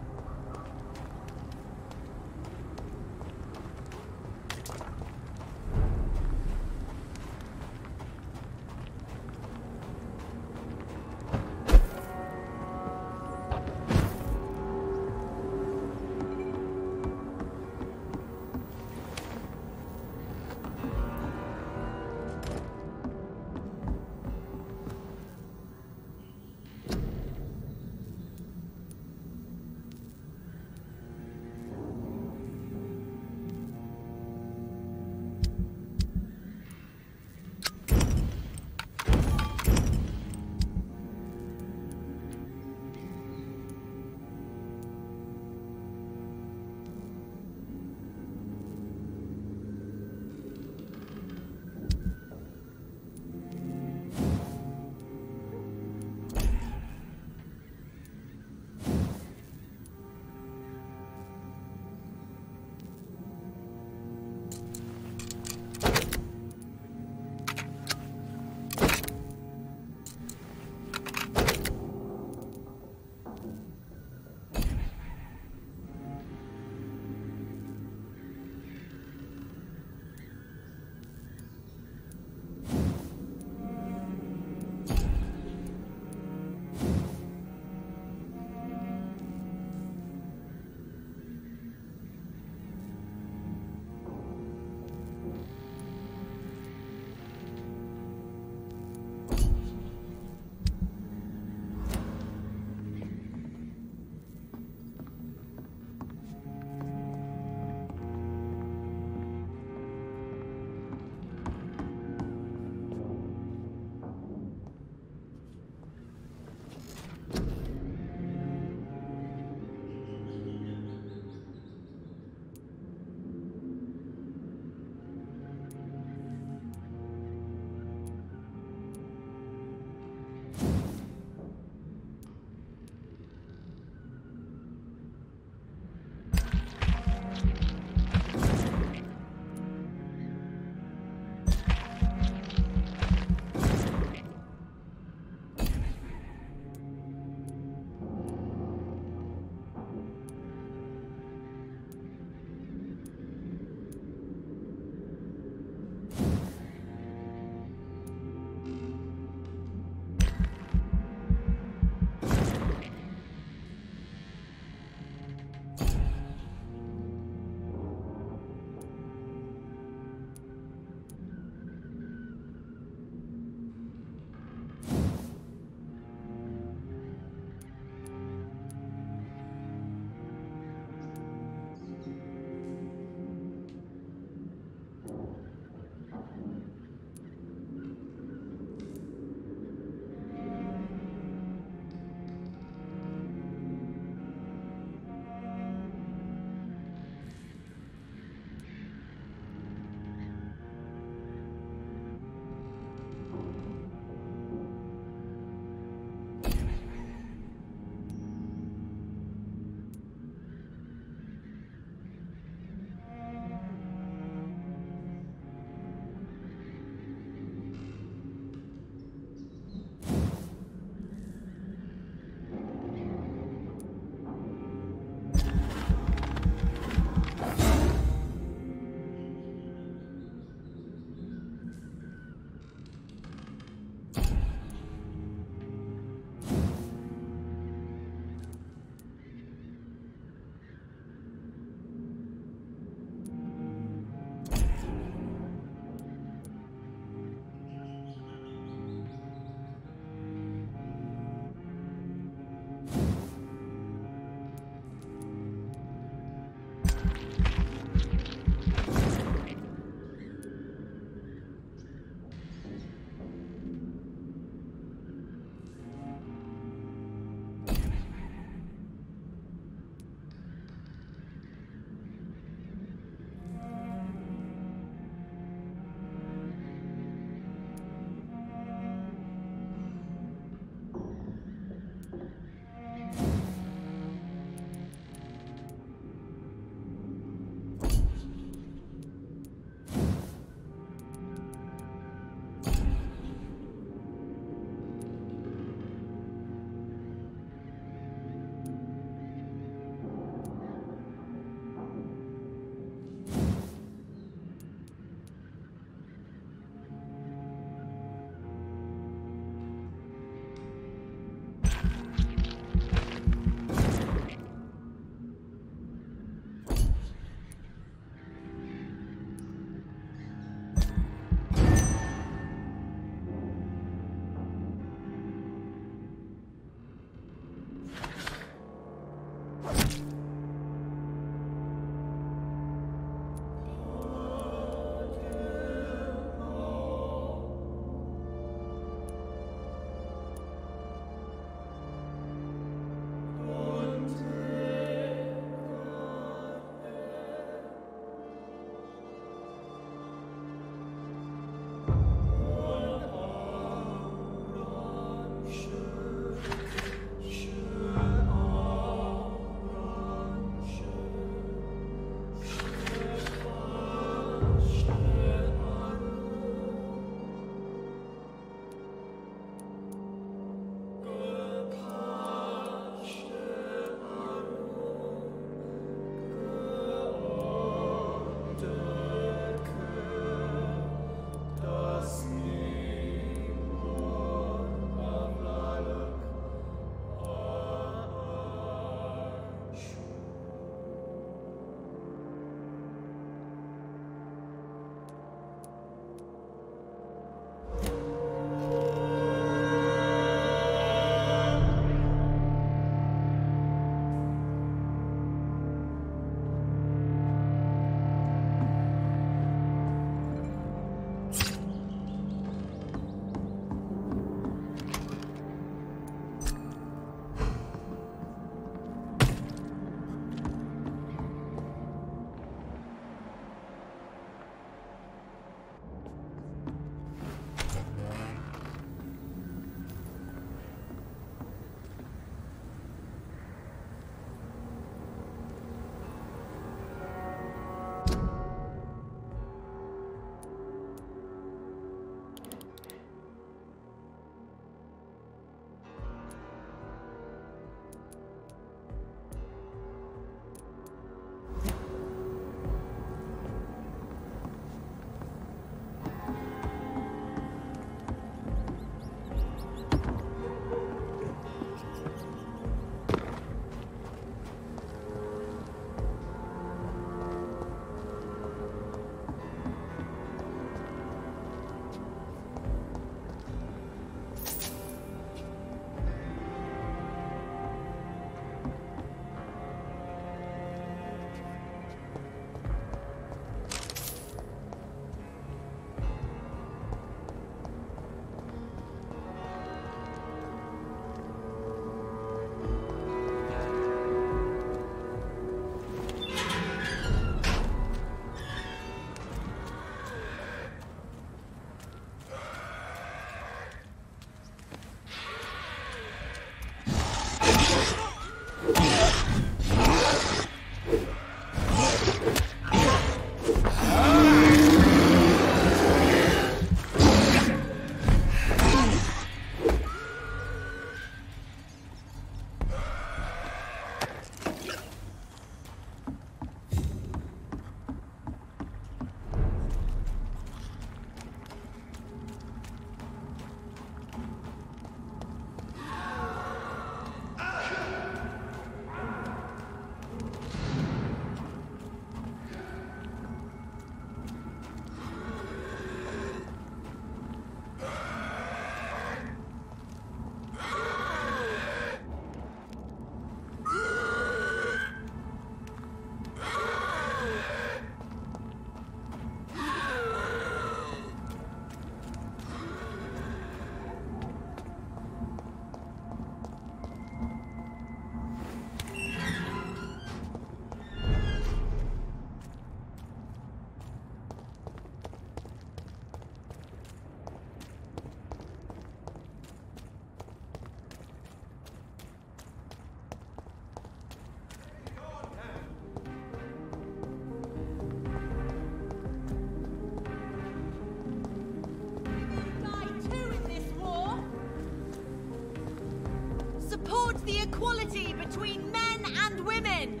the equality between men and women.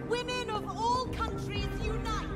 Women of all countries unite.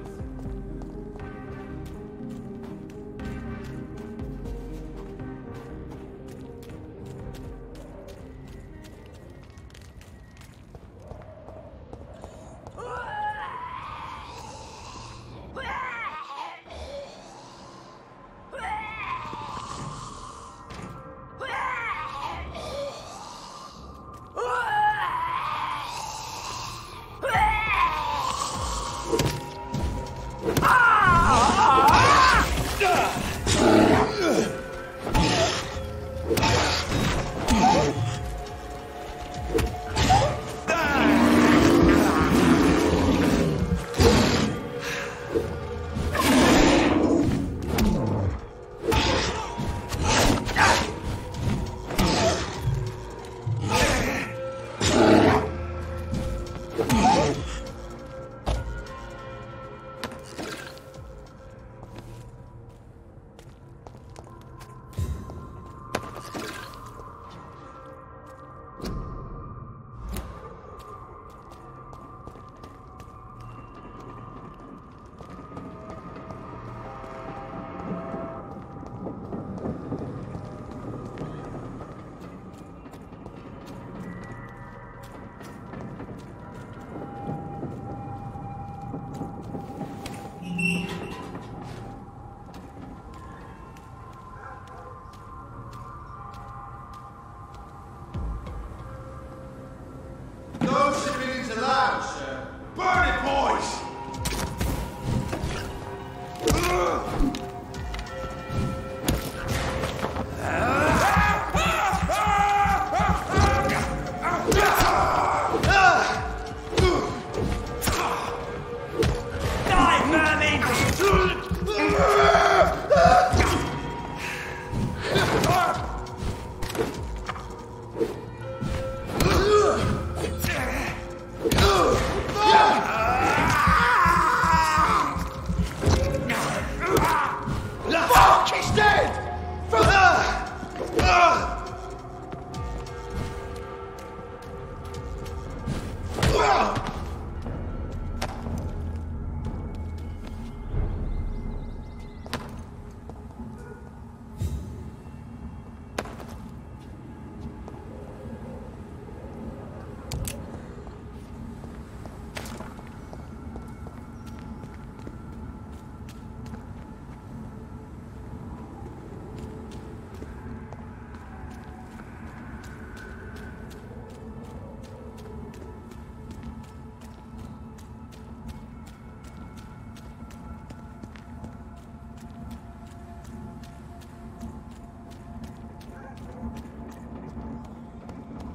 No civilians allowed, sir. Burn it, boys!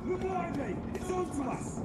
Look behind me! It's on to us!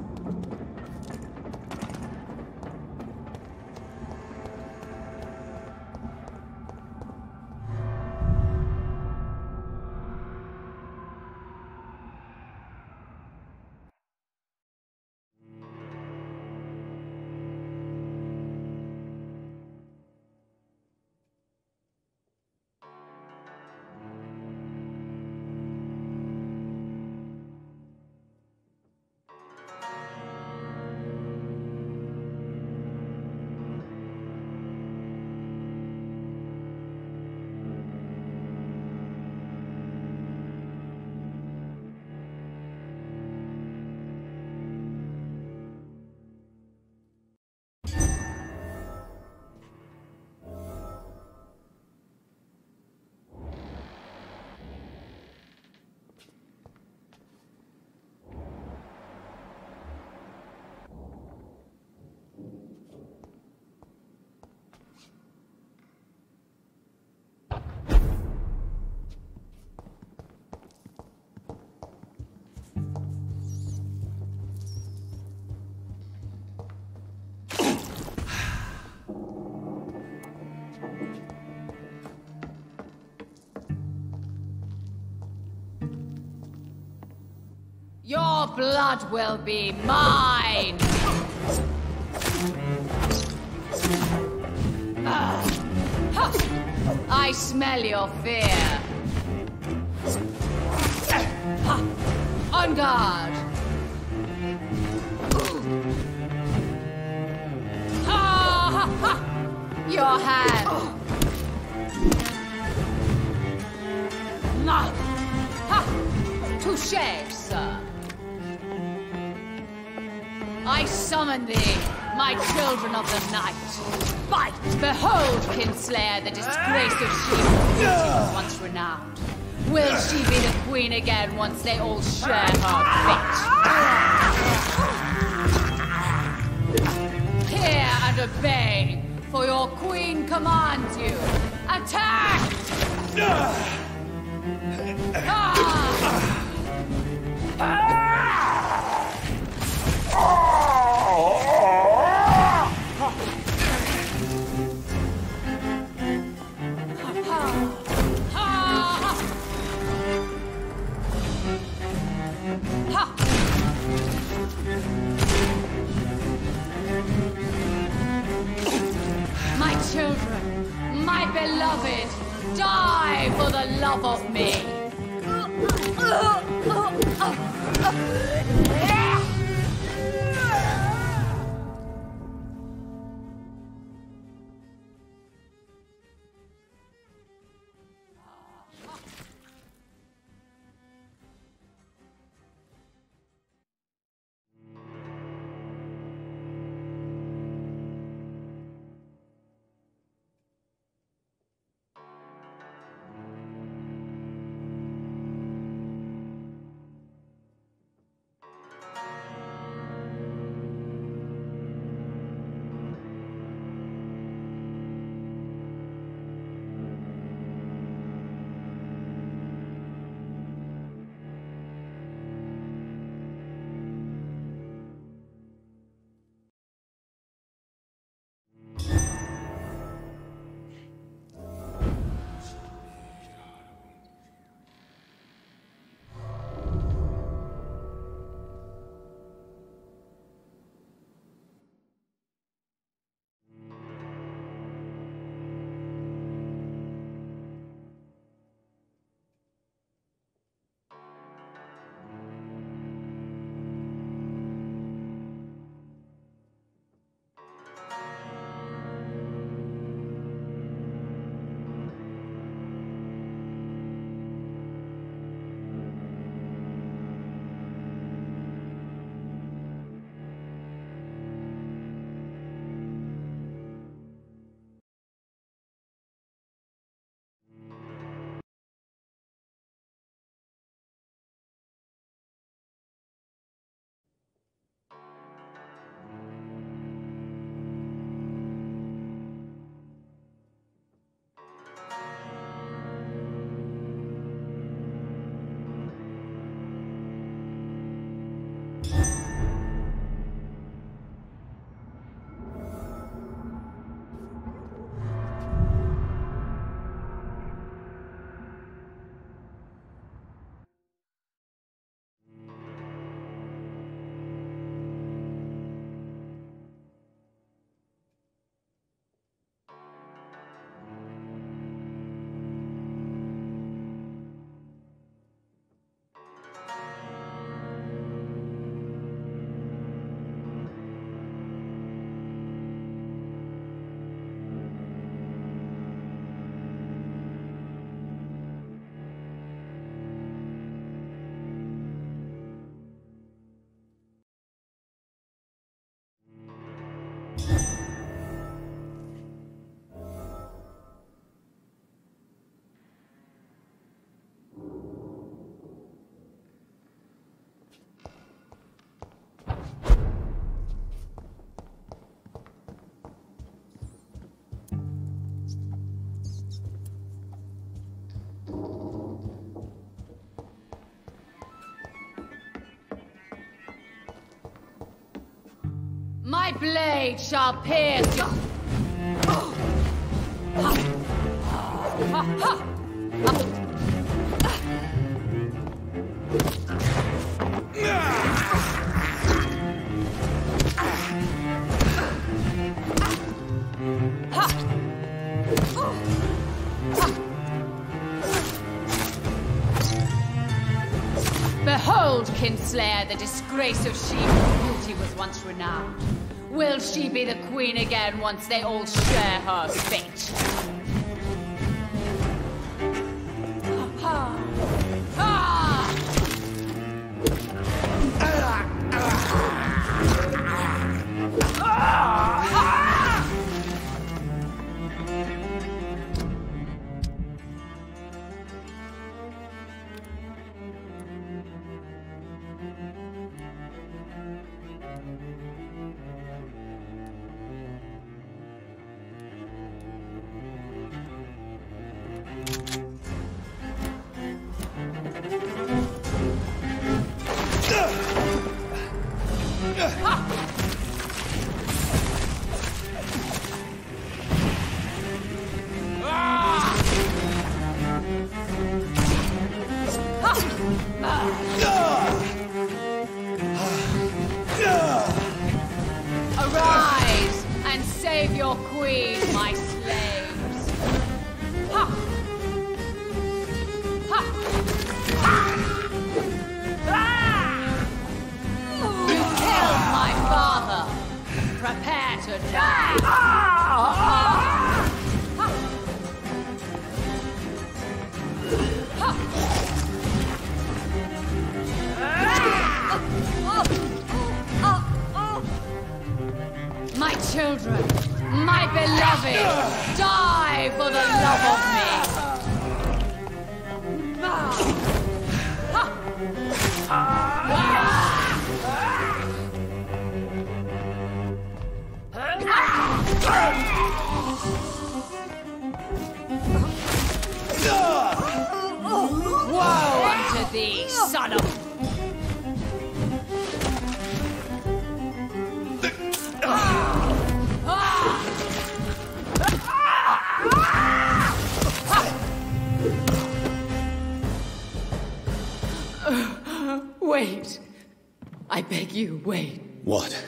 Your blood will be mine! I smell your fear. guard. Ha ha ha! Your hand. Ha! Touché, sir. I summon thee, my children of the night. Fight! Behold, Kinslayer, the disgrace of she once renowned. Will she be the queen again once they all share her fate? Hear and obey, for your queen commands you. Attack! My children, my beloved, die for the love of me. My blade shall pierce your... Behold, Kinslayer, the disgrace of she whose beauty was once renowned. Will she be the queen again once they all share her fate? Arise and save your queen, my slaves. Ha! Ha! You killed my father. Prepare to die. My children, my beloved, die for the love of me. Woe unto thee, son of... Wait. I beg you, wait.
What?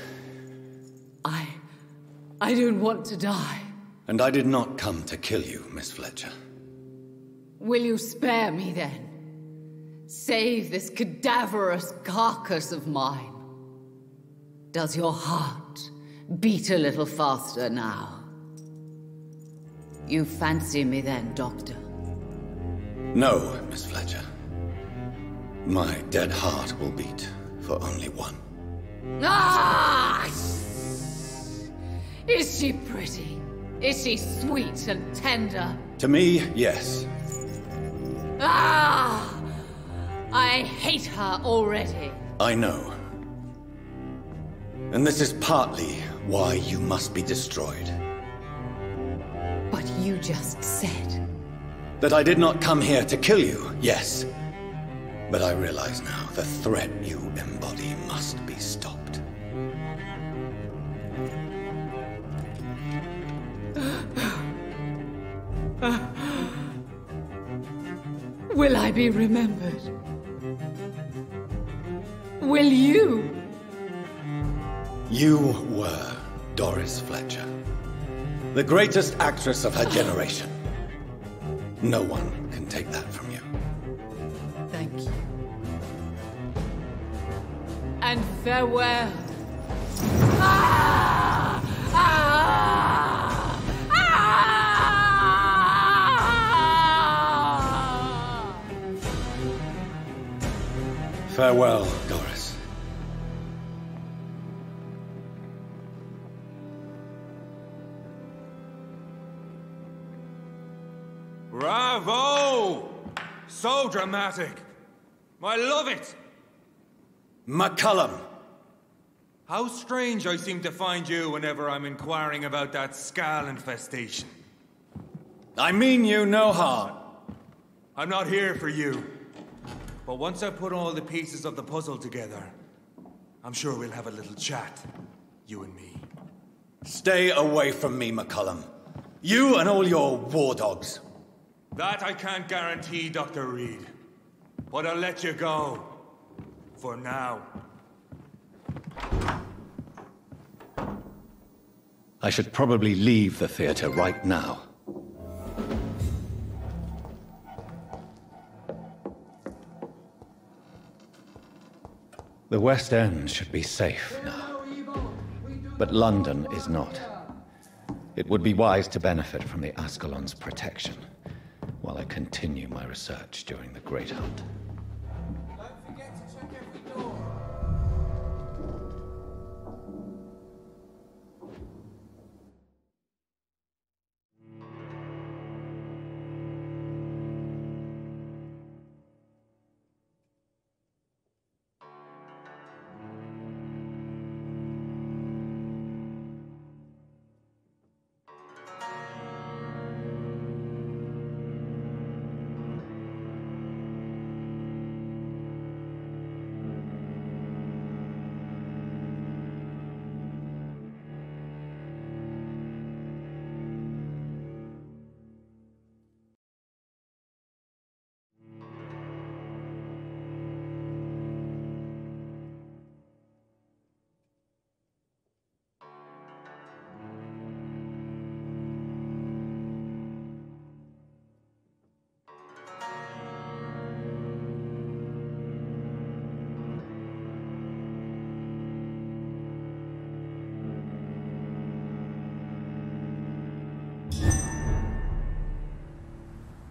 I don't want to die.
And I did not come to kill you, Miss Fletcher.
Will you spare me then? Save this cadaverous carcass of mine. Does your heart beat a little faster now? You fancy me then, Doctor?
No, Miss Fletcher. My dead heart will beat for only one.
Ah! Is she pretty? Is she sweet and tender?
To me, yes.
Ah! I hate her already.
I know. And this is partly why you must be destroyed.
But you just said...
That I did not come here to kill you, yes. But I realize now the threat you embody must be stopped.
Will I be remembered? Will you?
You were Doris Fletcher, the greatest actress of her generation. No one can take that from you.
Thank you. And farewell. Ah! Ah! Ah!
Farewell, Doris.
Bravo! So dramatic. I love it.
McCullum.
How strange I seem to find you whenever I'm inquiring about that Skal infestation.
I mean you no harm.
I'm not here for you. But once I've put all the pieces of the puzzle together, I'm sure we'll have a little chat, you and me.
Stay away from me, McCullum. You and all your war dogs.
That I can't guarantee, Dr. Reid. But I'll let you go. For now.
I should probably leave the theater right now. The West End should be safe now. But London is not. It would be wise to benefit from the Ascalon's protection while I continue my research during the Great Hunt.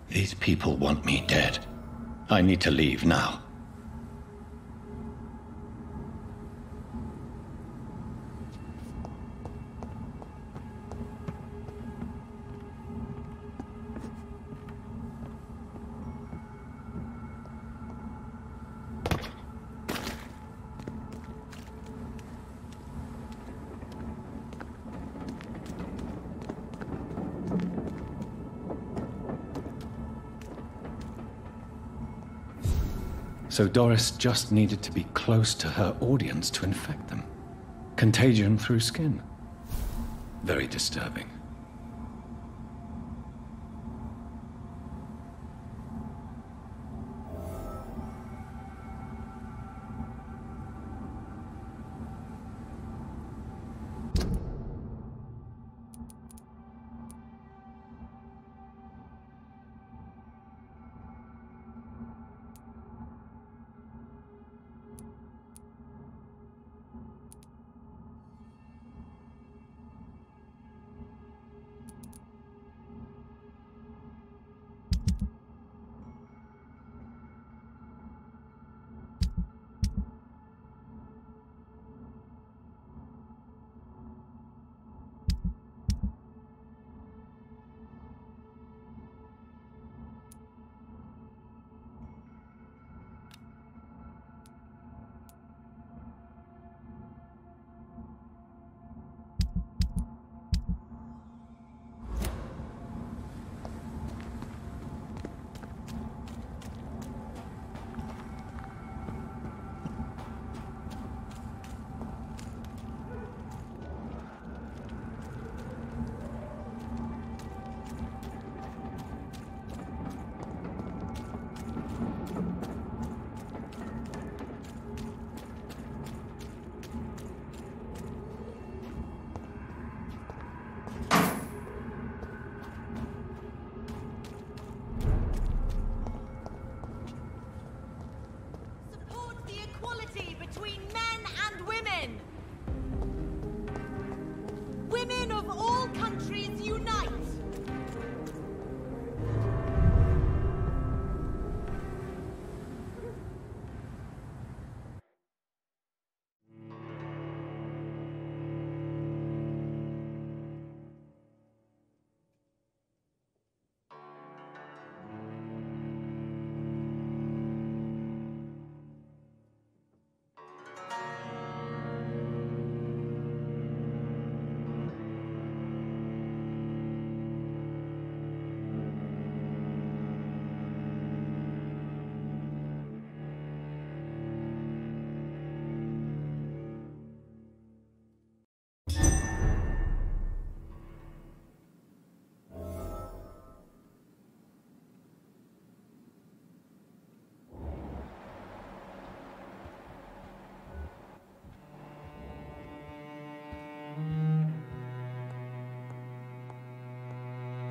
These people want me dead. I need to leave now. So Doris just needed to be close to her audience to infect them. Contagion through skin. Very disturbing.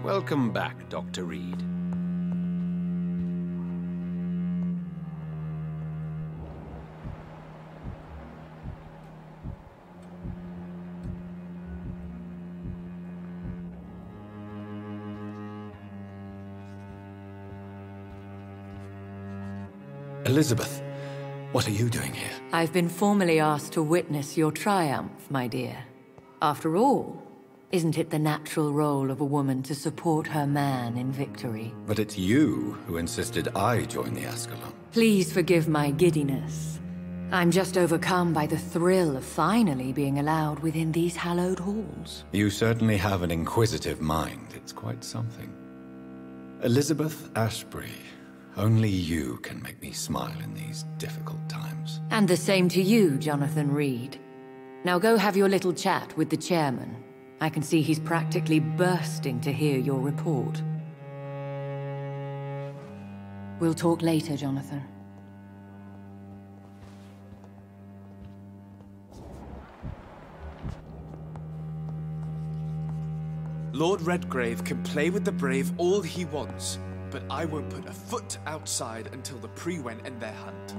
Welcome back, Dr. Reid.
Elizabeth, what are you doing here?
I've been formally asked to witness your triumph, my dear. After all, isn't it the natural role of a woman to support her man in victory?
But it's you who insisted I join the Ascalon.
Please forgive my giddiness. I'm just overcome by the thrill of finally being allowed within these hallowed halls.
You certainly have an inquisitive mind. It's quite something. Elizabeth Ashbury, only you can make me smile in these difficult times.
And the same to you, Jonathan Reid. Now go have your little chat with the chairman. I can see he's practically bursting to hear your report. We'll talk later, Jonathan.
Lord Redgrave can play with the brave all he wants, but I won't put a foot outside until the Prewen end their hunt.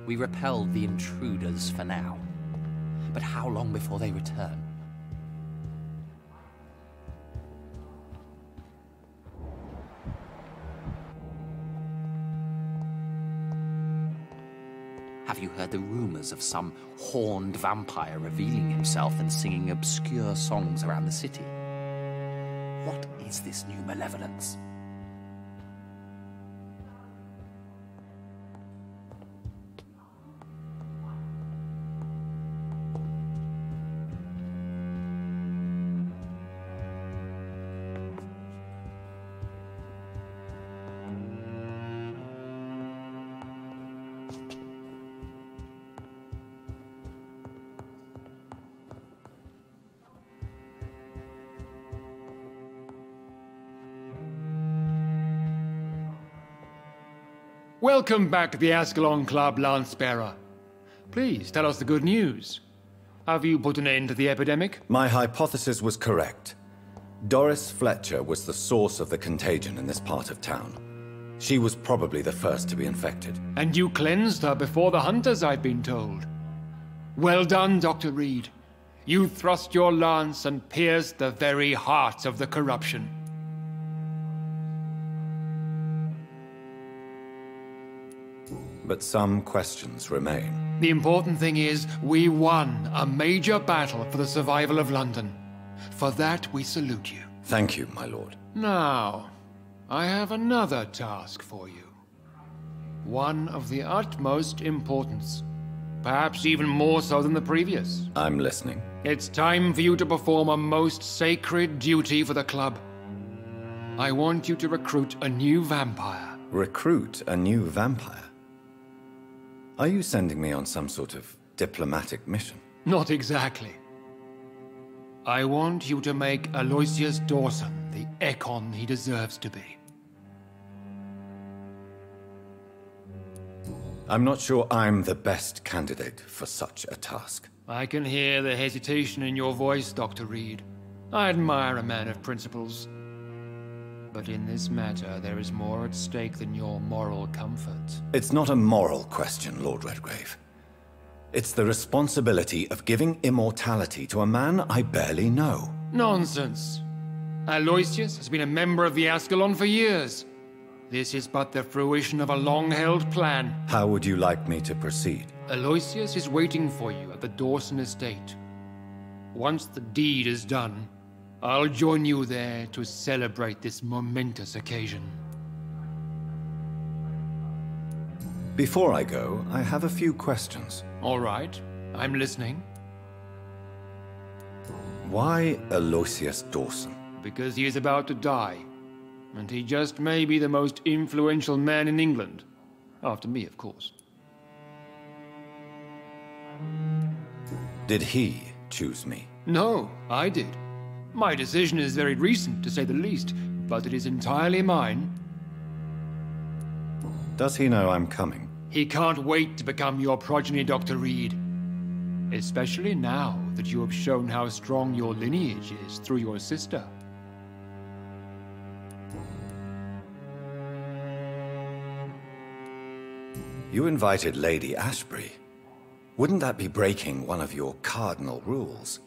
We repel the intruders for now. But how long before they return? Have you heard the rumors of some horned vampire revealing himself and singing obscure songs around the city? What is this new malevolence?
Welcome back to the Ascalon Club, Lancebearer. Please, tell us the good news. Have you put an end to the epidemic?
My hypothesis was correct. Doris Fletcher was the source of the contagion in this part of town. She was probably the first to be infected.
And you cleansed her before the hunters, I've been told. Well done, Dr. Reid. You thrust your lance and pierced the very heart of the corruption.
But some questions remain.
The important thing is, we won a major battle for the survival of London. For that, we salute you.
Thank you, my lord.
Now, I have another task for you. One of the utmost importance. Perhaps even more so than the previous.
I'm listening.
It's time for you to perform a most sacred duty for the club. I want you to recruit a new vampire.
Recruit a new vampire? Are you sending me on some sort of diplomatic mission?
Not exactly. I want you to make Aloysius Dawson the Ekon he deserves to be.
I'm not sure I'm the best candidate for such a task.
I can hear the hesitation in your voice, Dr. Reid. I admire a man of principles. But in this matter, there is more at stake than your moral comfort.
It's not a moral question, Lord Redgrave. It's the responsibility of giving immortality to a man I barely know.
Nonsense. Aloysius has been a member of the Ascalon for years. This is but the fruition of a long-held plan.
How would you like me to proceed?
Aloysius is waiting for you at the Dawson estate. Once the deed is done, I'll join you there to celebrate this momentous occasion.
Before I go, I have a few questions.
All right, I'm listening.
Why Aloysius Dawson?
Because he is about to die, and he just may be the most influential man in England. After me, of course.
Did he choose me?
No, I did. My decision is very recent, to say the least, but it is entirely mine.
Does he know I'm coming?
He can't wait to become your progeny, Dr. Reid. Especially now that you have shown how strong your lineage is through your sister.
You invited Lady Ashbury. Wouldn't that be breaking one of your cardinal rules?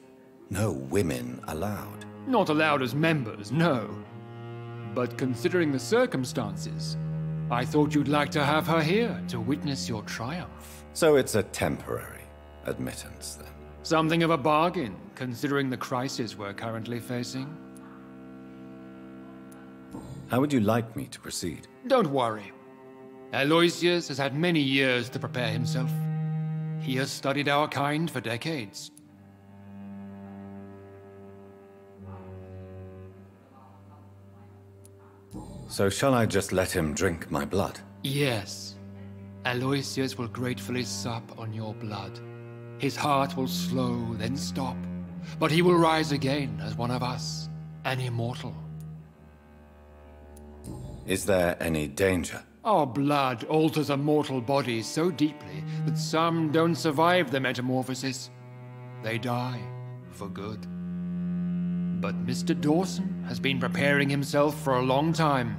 No women allowed.
Not allowed as members, no. But considering the circumstances, I thought you'd like to have her here to witness your triumph.
So it's a temporary admittance, then?
Something of a bargain, considering the crisis we're currently facing.
How would you like me to proceed?
Don't worry. Aloysius has had many years to prepare himself. He has studied our kind for decades.
So shall I just let him drink my blood?
Yes. Aloysius will gratefully sup on your blood. His heart will slow, then stop. But he will rise again as one of us, an immortal.
Is there any danger?
Our blood alters a mortal body so deeply that some don't survive the metamorphosis. They die for good. But Mr. Dawson has been preparing himself for a long time.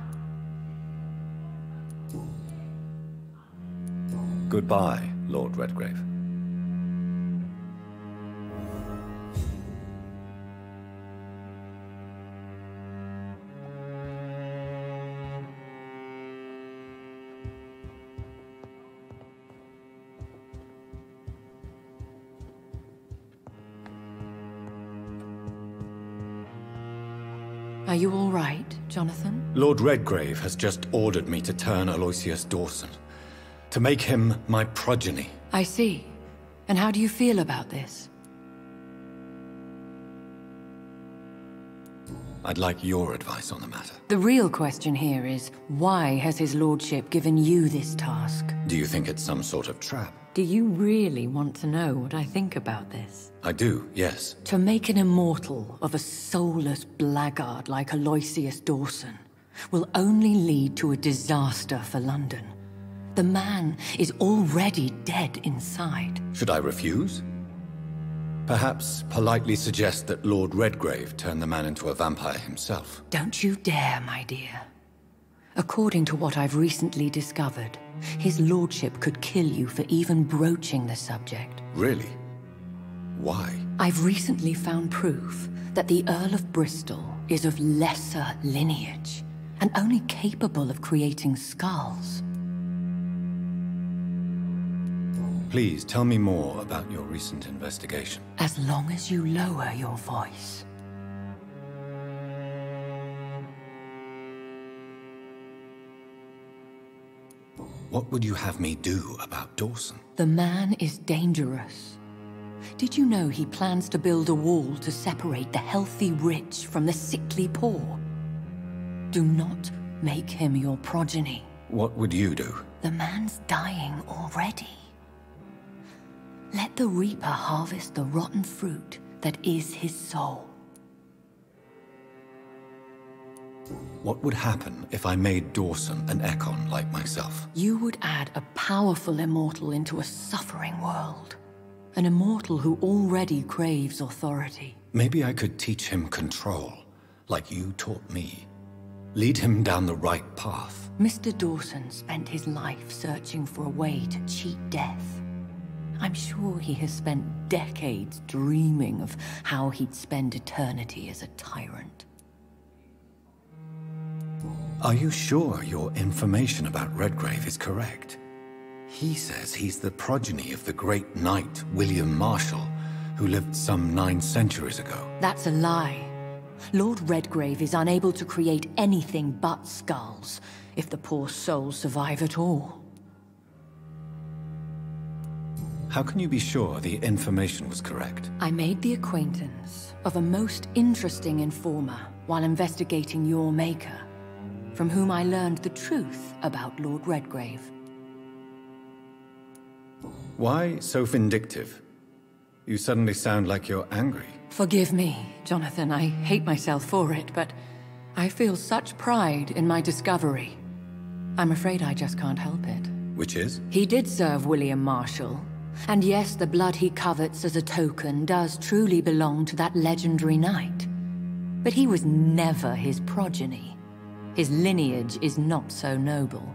Goodbye, Lord Redgrave.
Are you all right, Jonathan?
Lord Redgrave has just ordered me to turn Aloysius Dawson, to make him my progeny.
I see. And how do you feel about this?
I'd like your advice on the matter.
The real question here is, why has his lordship given you this task?
Do you think it's some sort of trap?
Do you really want to know what I think about this?
I do, yes.
To make an immortal of a soulless blackguard like Aloysius Dawson will only lead to a disaster for London. The man is already dead inside.
Should I refuse? Perhaps politely suggest that Lord Redgrave turn the man into a vampire himself.
Don't you dare, my dear. According to what I've recently discovered, his lordship could kill you for even broaching the subject.
Really? Why?
I've recently found proof that the Earl of Bristol is of lesser lineage and only capable of creating skulls.
Please tell me more about your recent investigation.
As long as you lower your voice.
What would you have me do about Dawson?
The man is dangerous. Did you know he plans to build a wall to separate the healthy rich from the sickly poor? Do not make him your progeny.
What would you do?
The man's dying already. Let the Reaper harvest the rotten fruit that is his soul.
What would happen if I made Dawson an Ekon like myself?
You would add a powerful immortal into a suffering world. An immortal who already craves authority.
Maybe I could teach him control, like you taught me. Lead him down the right path.
Mr. Dawson spent his life searching for a way to cheat death. I'm sure he has spent decades dreaming of how he'd spend eternity as a tyrant.
Are you sure your information about Redgrave is correct? He says he's the progeny of the great knight William Marshall, who lived some 9 centuries ago.
That's a lie. Lord Redgrave is unable to create anything but skulls, if the poor souls survive at all.
How can you be sure the information was correct?
I made the acquaintance of a most interesting informer while investigating your maker, from whom I learned the truth about Lord Redgrave.
Why so vindictive? You suddenly sound like you're angry.
Forgive me, Jonathan. I hate myself for it, but I feel such pride in my discovery. I'm afraid I just can't help it.
Which is?
He did serve William Marshall. And yes, the blood he covets as a token does truly belong to that legendary knight. But he was never his progeny. His lineage is not so noble.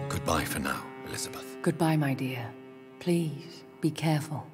Goodbye for now, Elizabeth.
Goodbye, my dear. Please, be careful.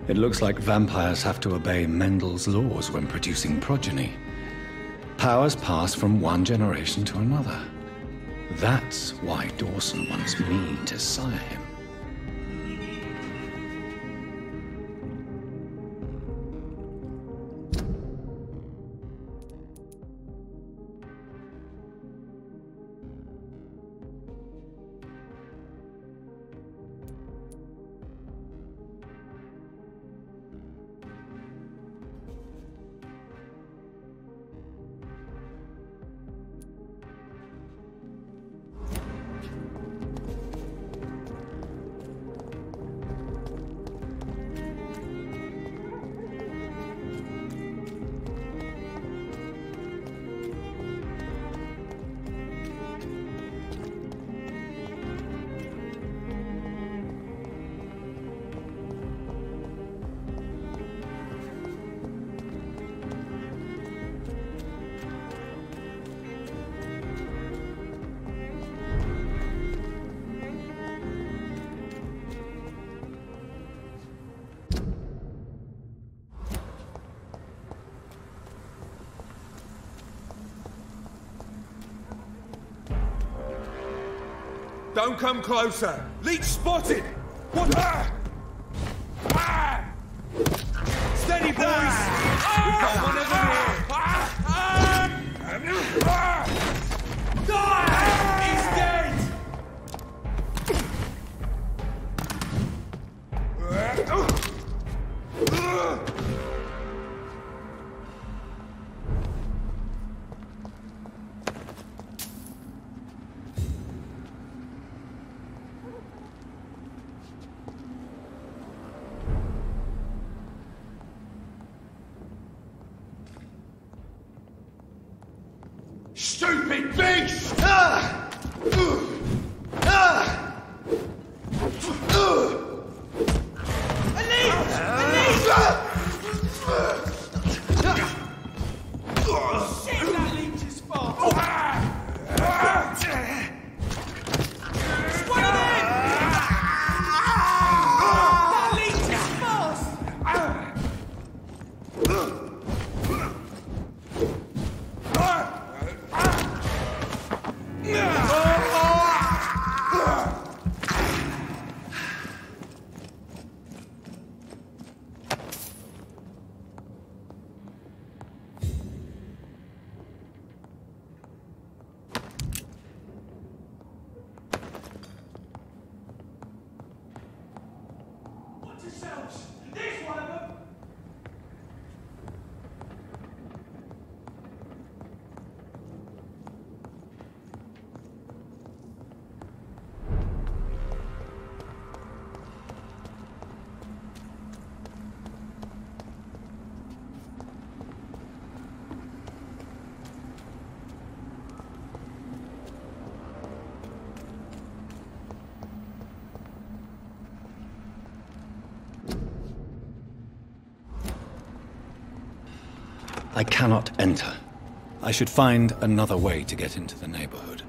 It looks like vampires have to obey Mendel's laws when producing progeny. Powers pass from one generation to another. That's why Dawson wants me to sire him.
Don't come closer! Leech spotted! What? Steady, boys! We've got one of them here! Die! He's dead!
Stupid beast!
Shit, that leech is fast! One of them! That leech is fast!
I cannot enter. I should find another way to get into the neighborhood.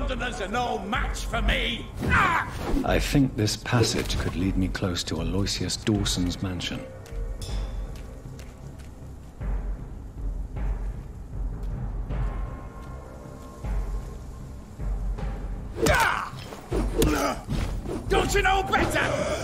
Londoners are no match for me!
I think this passage could lead me close to Aloysius Dawson's mansion.
Don't you know better?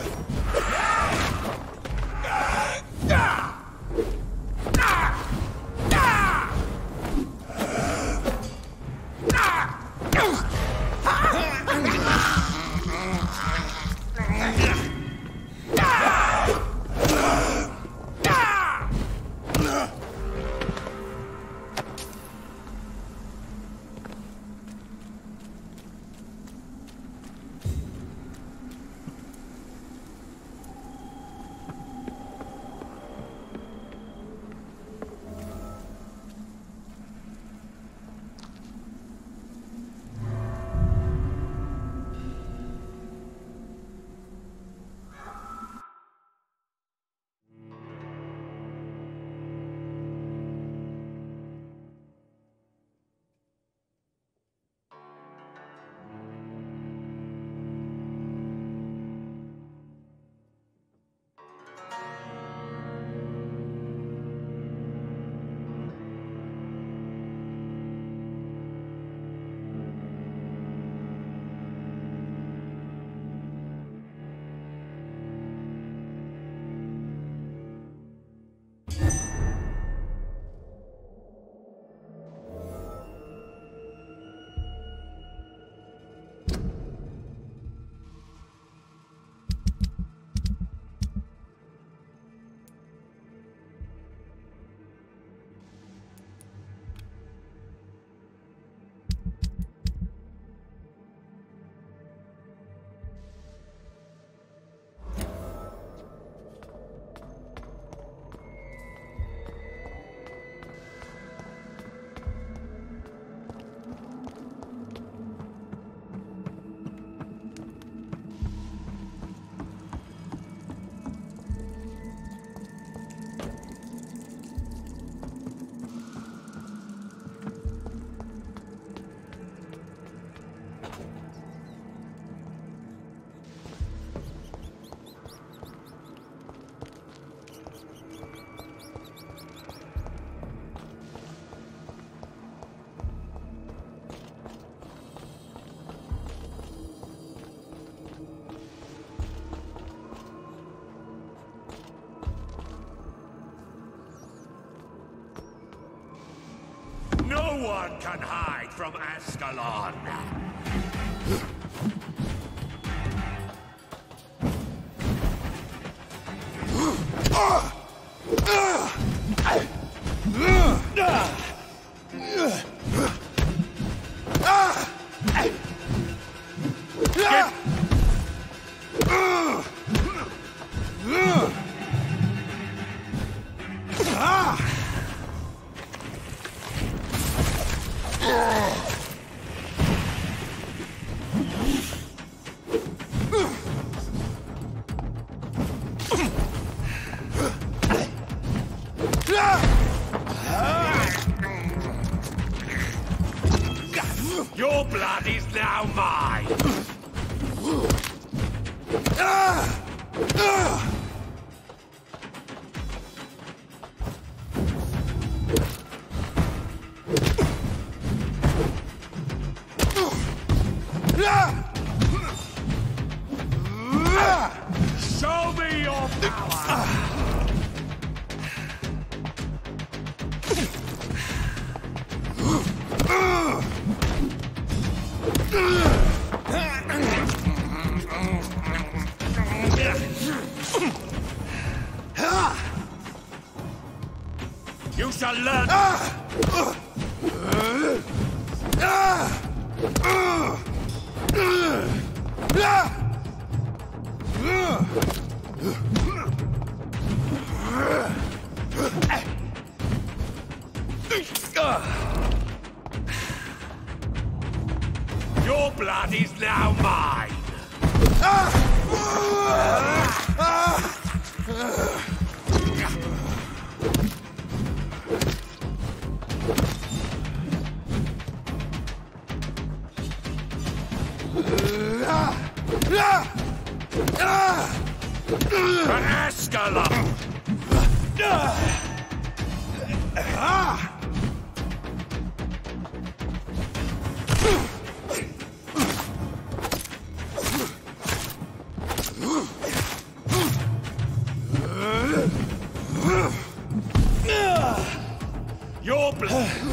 No one can hide from Ascalon. Your blood is now mine! Show me your power! You shall learn! Your blood is now mine! Escala! Your blood!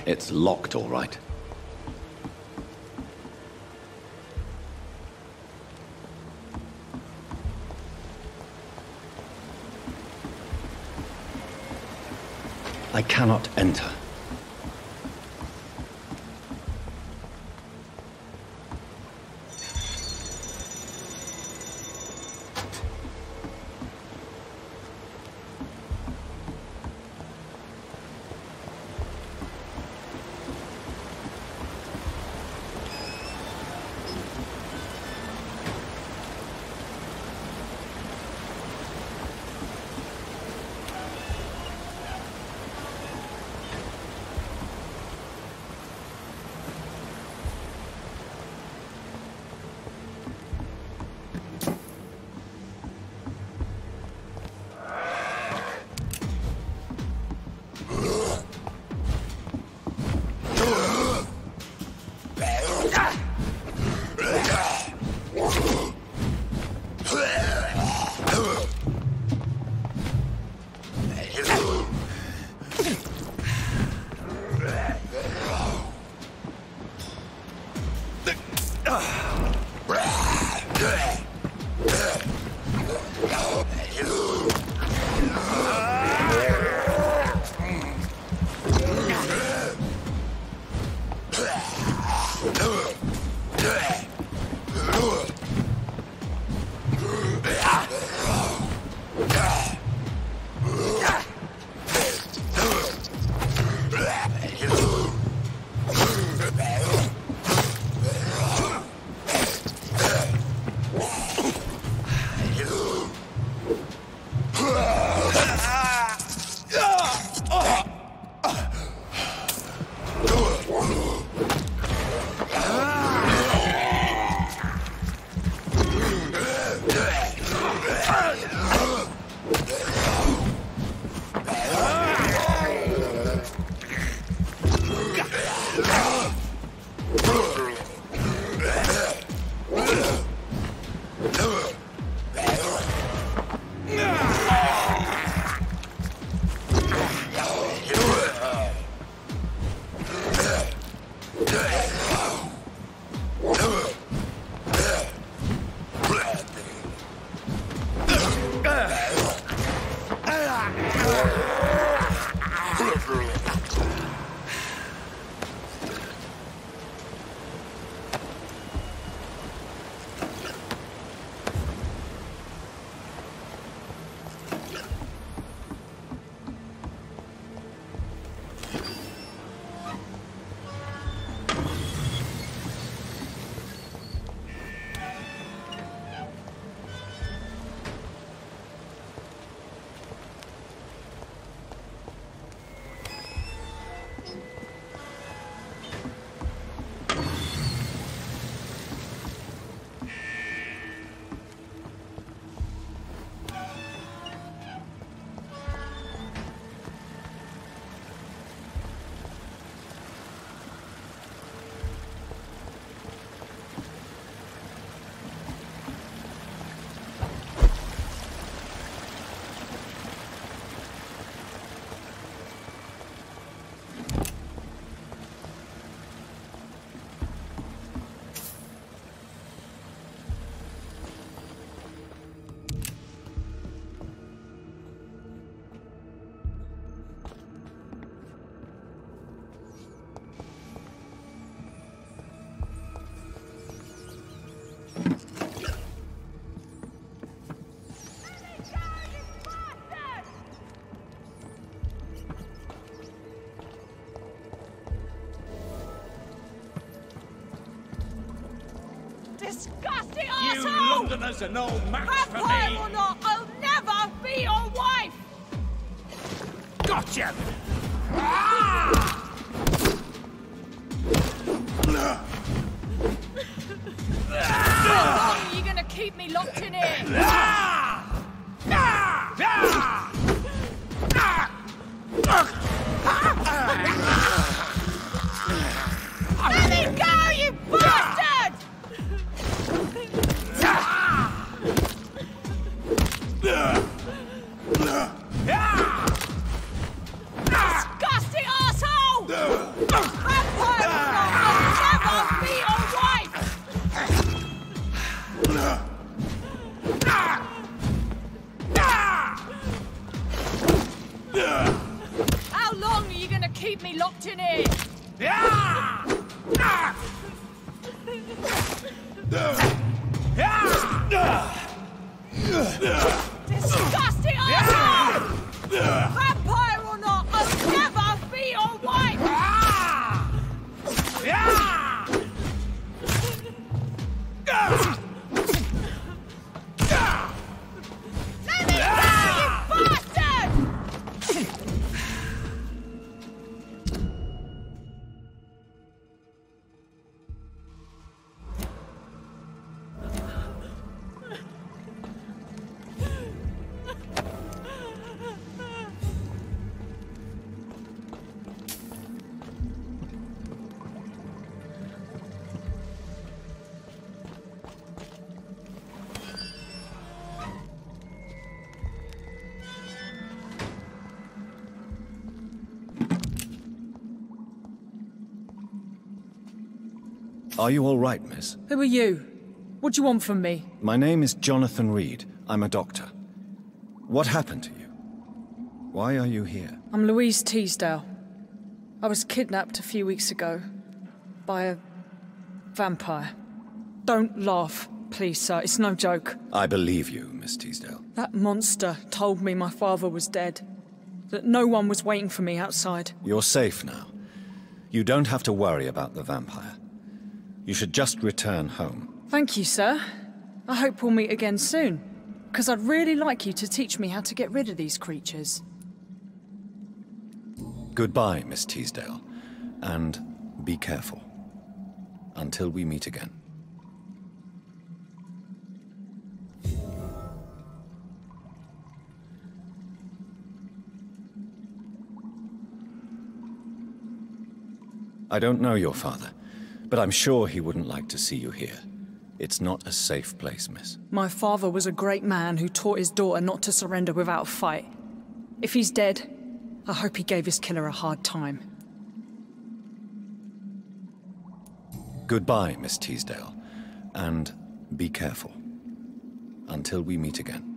It's locked, all right. I cannot enter.
disgusting
You
arsehole!
Londoners are no match for
Vampire
me!
or not, I'll never be your wife!
Gotcha!
How long are you gonna keep me locked in here? Let me go, you bastard! Disgusting arsehole! Vampire or not, I'll never be your wife! How long are you gonna keep me locked in here? Disgusting arsehole! Vampire or not, I'll never be your wife! Let me go, you bastard!
Are you all right, miss?
Who are you? What do you want from me?
My name is Jonathan Reid. I'm a doctor. What happened to you? Why are you here?
I'm Louise Teasdale. I was kidnapped a few weeks ago by a vampire. Don't laugh, please, sir. It's no joke.
I believe you, Miss Teasdale.
That monster told me my father was dead. That no one was waiting for me outside.
You're safe now. You don't have to worry about the vampire. You should just return home.
Thank you, sir. I hope we'll meet again soon. Because I'd really like you to teach me how to get rid of these creatures.
Goodbye, Miss Teasdale. And be careful. Until we meet again. I don't know your father, but I'm sure he wouldn't like to see you here. It's not a safe place, miss.
My father was a great man who taught his daughter not to surrender without a fight. If he's dead, I hope he gave his killer a hard time.
Goodbye, Miss Teasdale. And be careful. Until we meet again.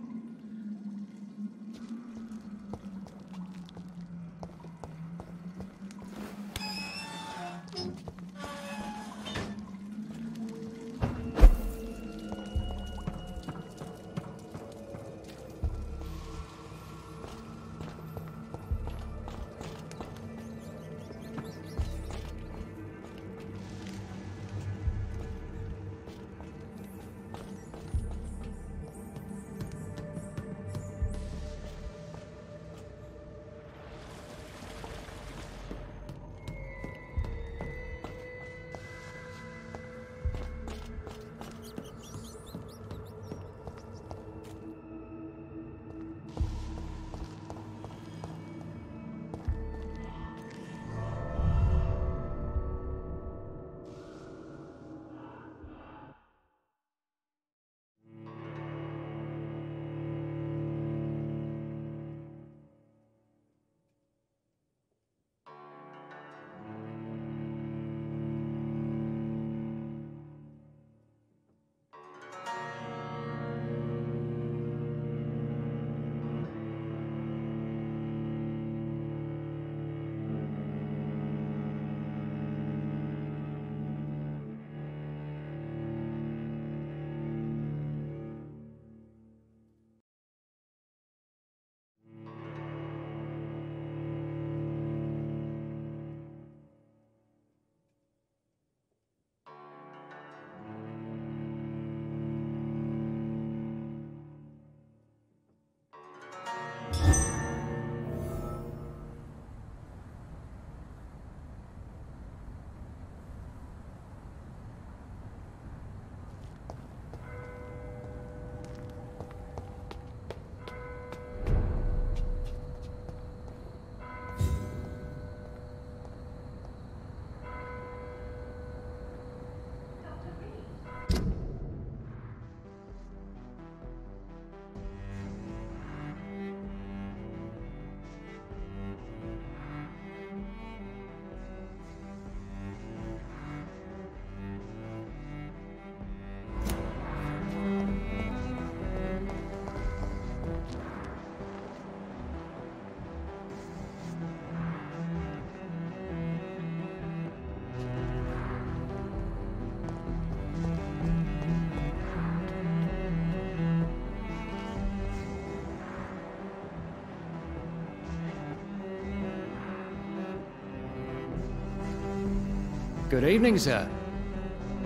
Good evening, sir.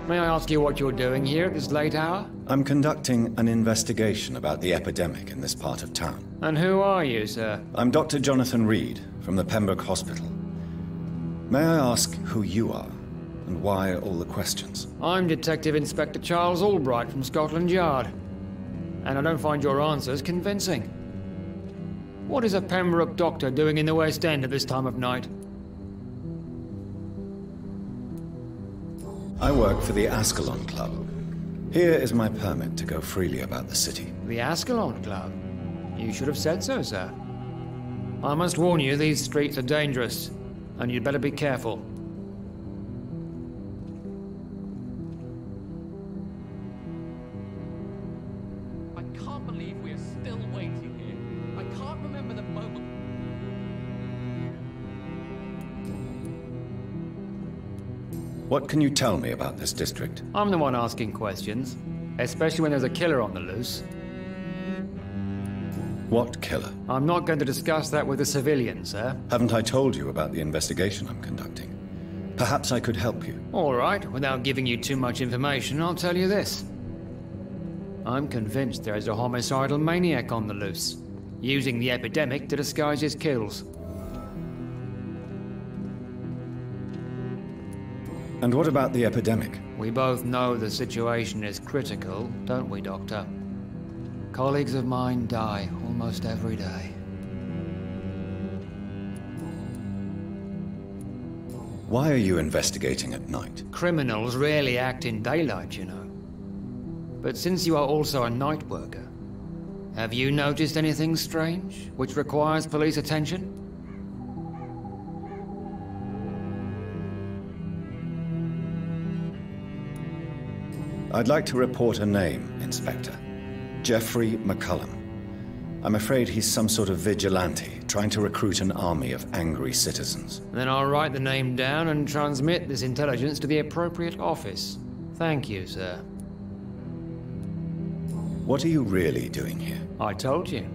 May I ask you what you're doing here at this late hour?
I'm conducting an investigation about the epidemic in this part of town.
And who are you, sir?
I'm Dr. Jonathan Reid from the Pembroke Hospital. May I ask who you are, and why all the questions?
I'm Detective Inspector Charles Albright from Scotland Yard. And I don't find your answers convincing. What is a Pembroke doctor doing in the West End at this time of night?
I work for the Ascalon Club. Here is my permit to go freely about the city.
The Ascalon Club? You should have said so, sir. I must warn you, these streets are dangerous, and you'd better be careful.
I can't believe we're still waiting here. I can't remember the moment.
What can you tell me about this district?
I'm the one asking questions, especially when there's a killer on the loose.
What killer?
I'm not going to discuss that with the civilians, sir.
Haven't I told you about the investigation I'm conducting? Perhaps I could help you.
All right, without giving you too much information, I'll tell you this. I'm convinced there is a homicidal maniac on the loose, using the epidemic to disguise his kills.
And what about the epidemic?
We both know the situation is critical, don't we, Doctor? Colleagues of mine die almost every day.
Why are you investigating at night?
Criminals rarely act in daylight, you know. But since you are also a night worker, have you noticed anything strange which requires police attention?
I'd like to report a name, Inspector. Jeffrey McCullum. I'm afraid he's some sort of vigilante, trying to recruit an army of angry citizens.
Then I'll write the name down and transmit this intelligence to the appropriate office. Thank you, sir.
What are you really doing here?
I told you.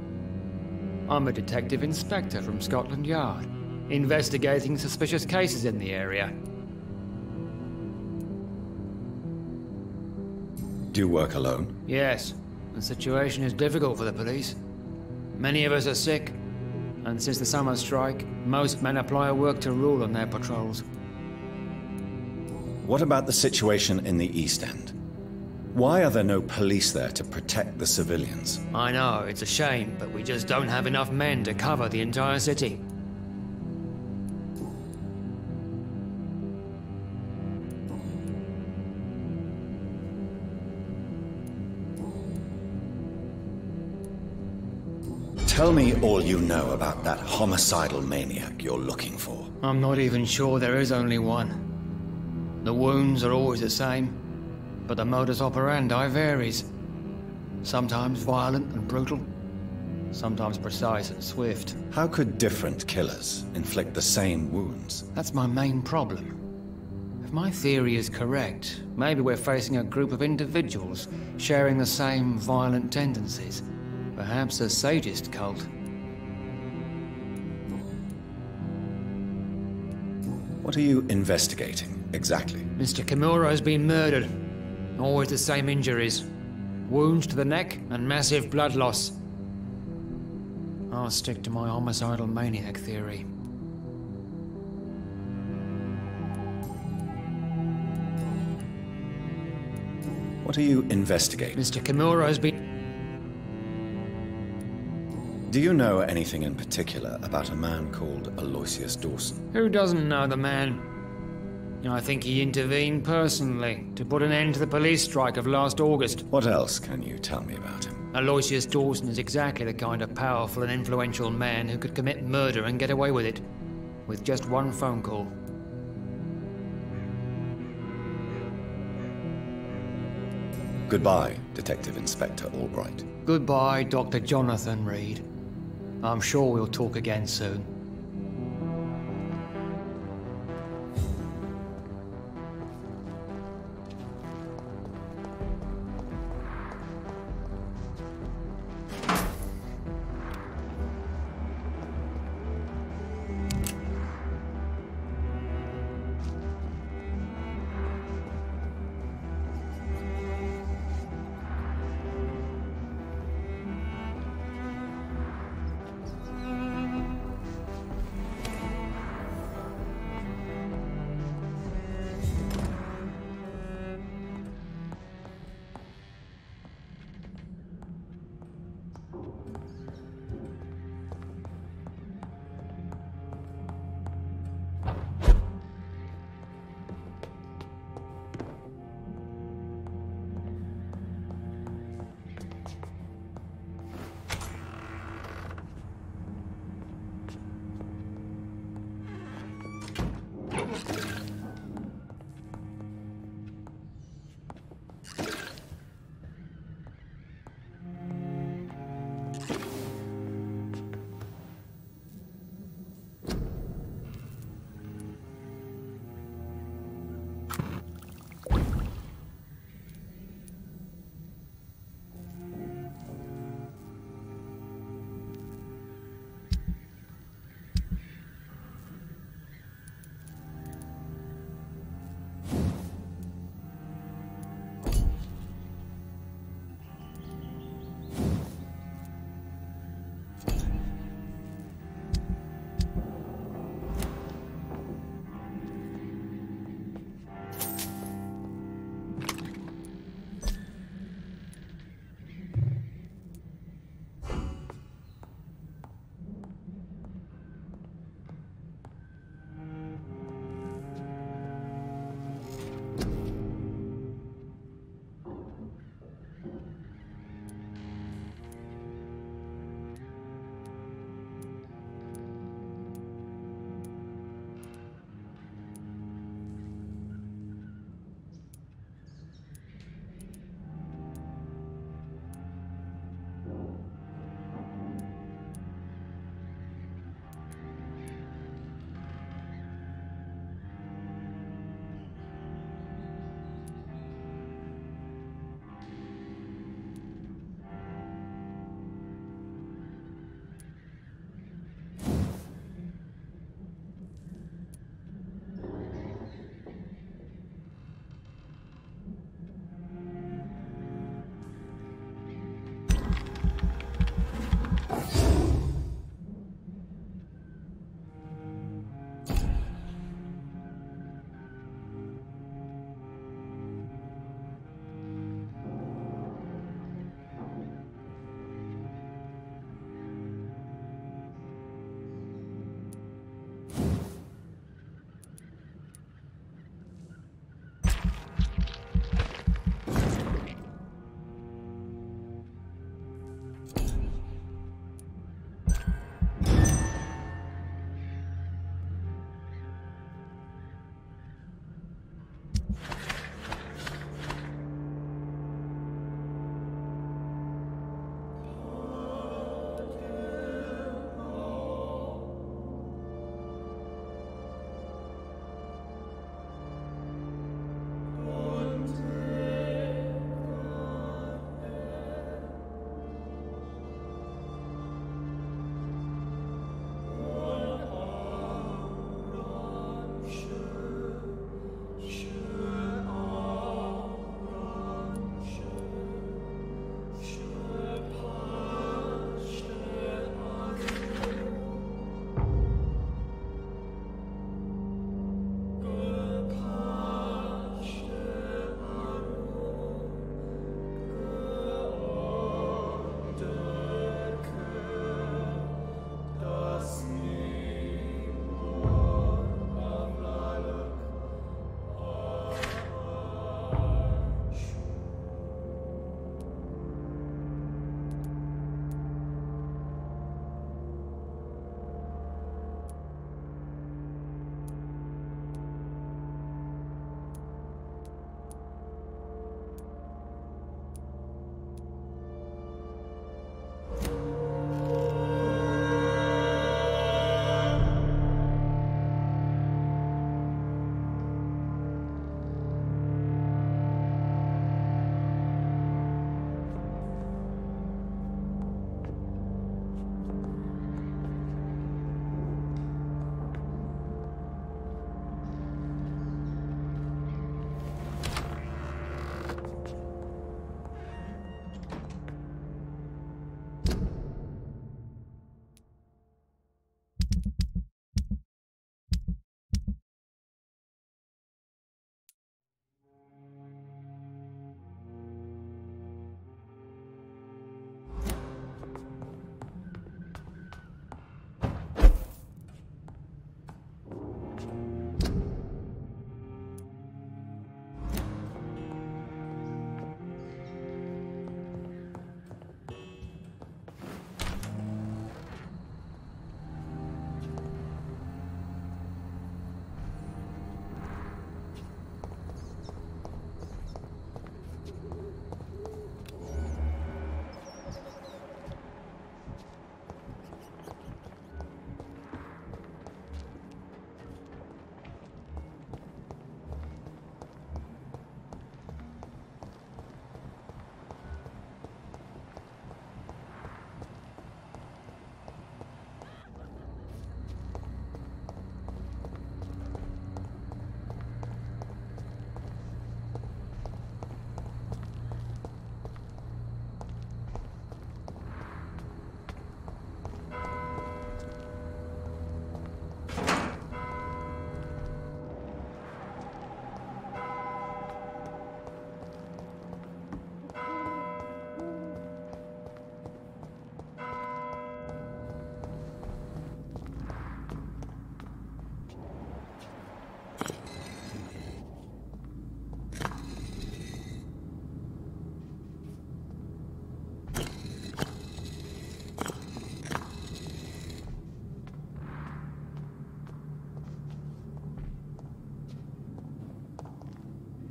I'm a detective inspector from Scotland Yard, investigating suspicious cases in the area.
Do you work alone?
Yes. The situation is difficult for the police. Many of us are sick, and since the summer strike, most men apply a work to rule on their patrols.
What about the situation in the East End? Why are there no police there to protect the civilians?
I know, it's a shame, but we just don't have enough men to cover the entire city.
Tell me all you know about that homicidal maniac you're looking for.
I'm not even sure there is only one. The wounds are always the same, but the modus operandi varies. Sometimes violent and brutal, sometimes precise and swift.
How could different killers inflict the same wounds?
That's my main problem. If my theory is correct, maybe we're facing a group of individuals sharing the same violent tendencies. Perhaps a sadist cult.
What are you investigating, exactly?
Mr. Kimura's been murdered. Always the same injuries. Wounds to the neck and massive blood loss. I'll stick to my homicidal maniac theory.
What are you investigating?
Mr. Kimura's been...
Do you know anything in particular about a man called Aloysius Dawson?
Who doesn't know the man? I think he intervened personally to put an end to the police strike of last August.
What else can you tell me about him?
Aloysius Dawson is exactly the kind of powerful and influential man who could commit murder and get away with it, with just one phone call.
Goodbye, Detective Inspector Albright.
Goodbye, Dr. Jonathan Reid. I'm sure we'll talk again soon.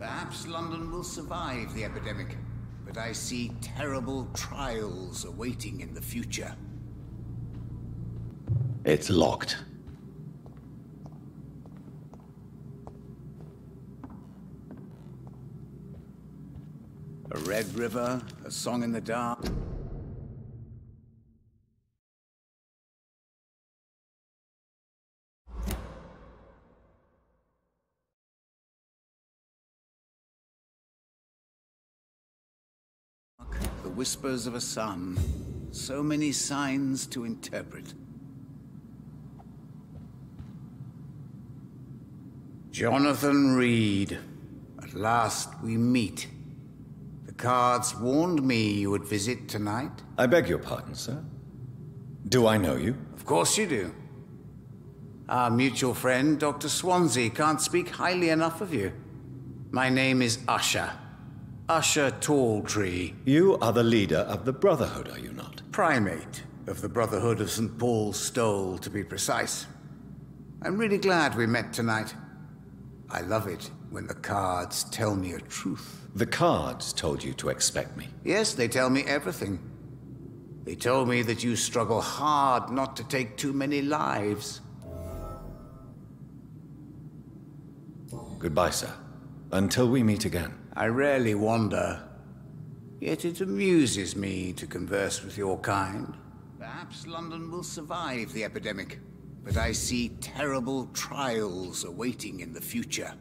Perhaps London will survive the epidemic, but I see terrible trials awaiting in the future.
It's locked.
A red river, a song in the dark. The whispers of a sun. So many signs to interpret. Jonathan Reid. At last we meet. The cards warned me you would visit tonight.
I beg your pardon, sir. Do I know you?
Of course you do. Our mutual friend, Dr. Swansea, can't speak highly enough of you. My name is Usher. Usher Talltree.
You are the leader of the Brotherhood, are you not?
Primate of the Brotherhood of St. Paul's Stole, to be precise. I'm really glad we met tonight. I love it when the cards tell me a truth.
The cards told you to expect me.
Yes, they tell me everything. They told me that you struggle hard not to take too many lives.
Goodbye, sir. Until we meet again.
I rarely wander, yet it amuses me to converse with your kind. Perhaps London will survive the epidemic, but I see terrible trials awaiting in the future.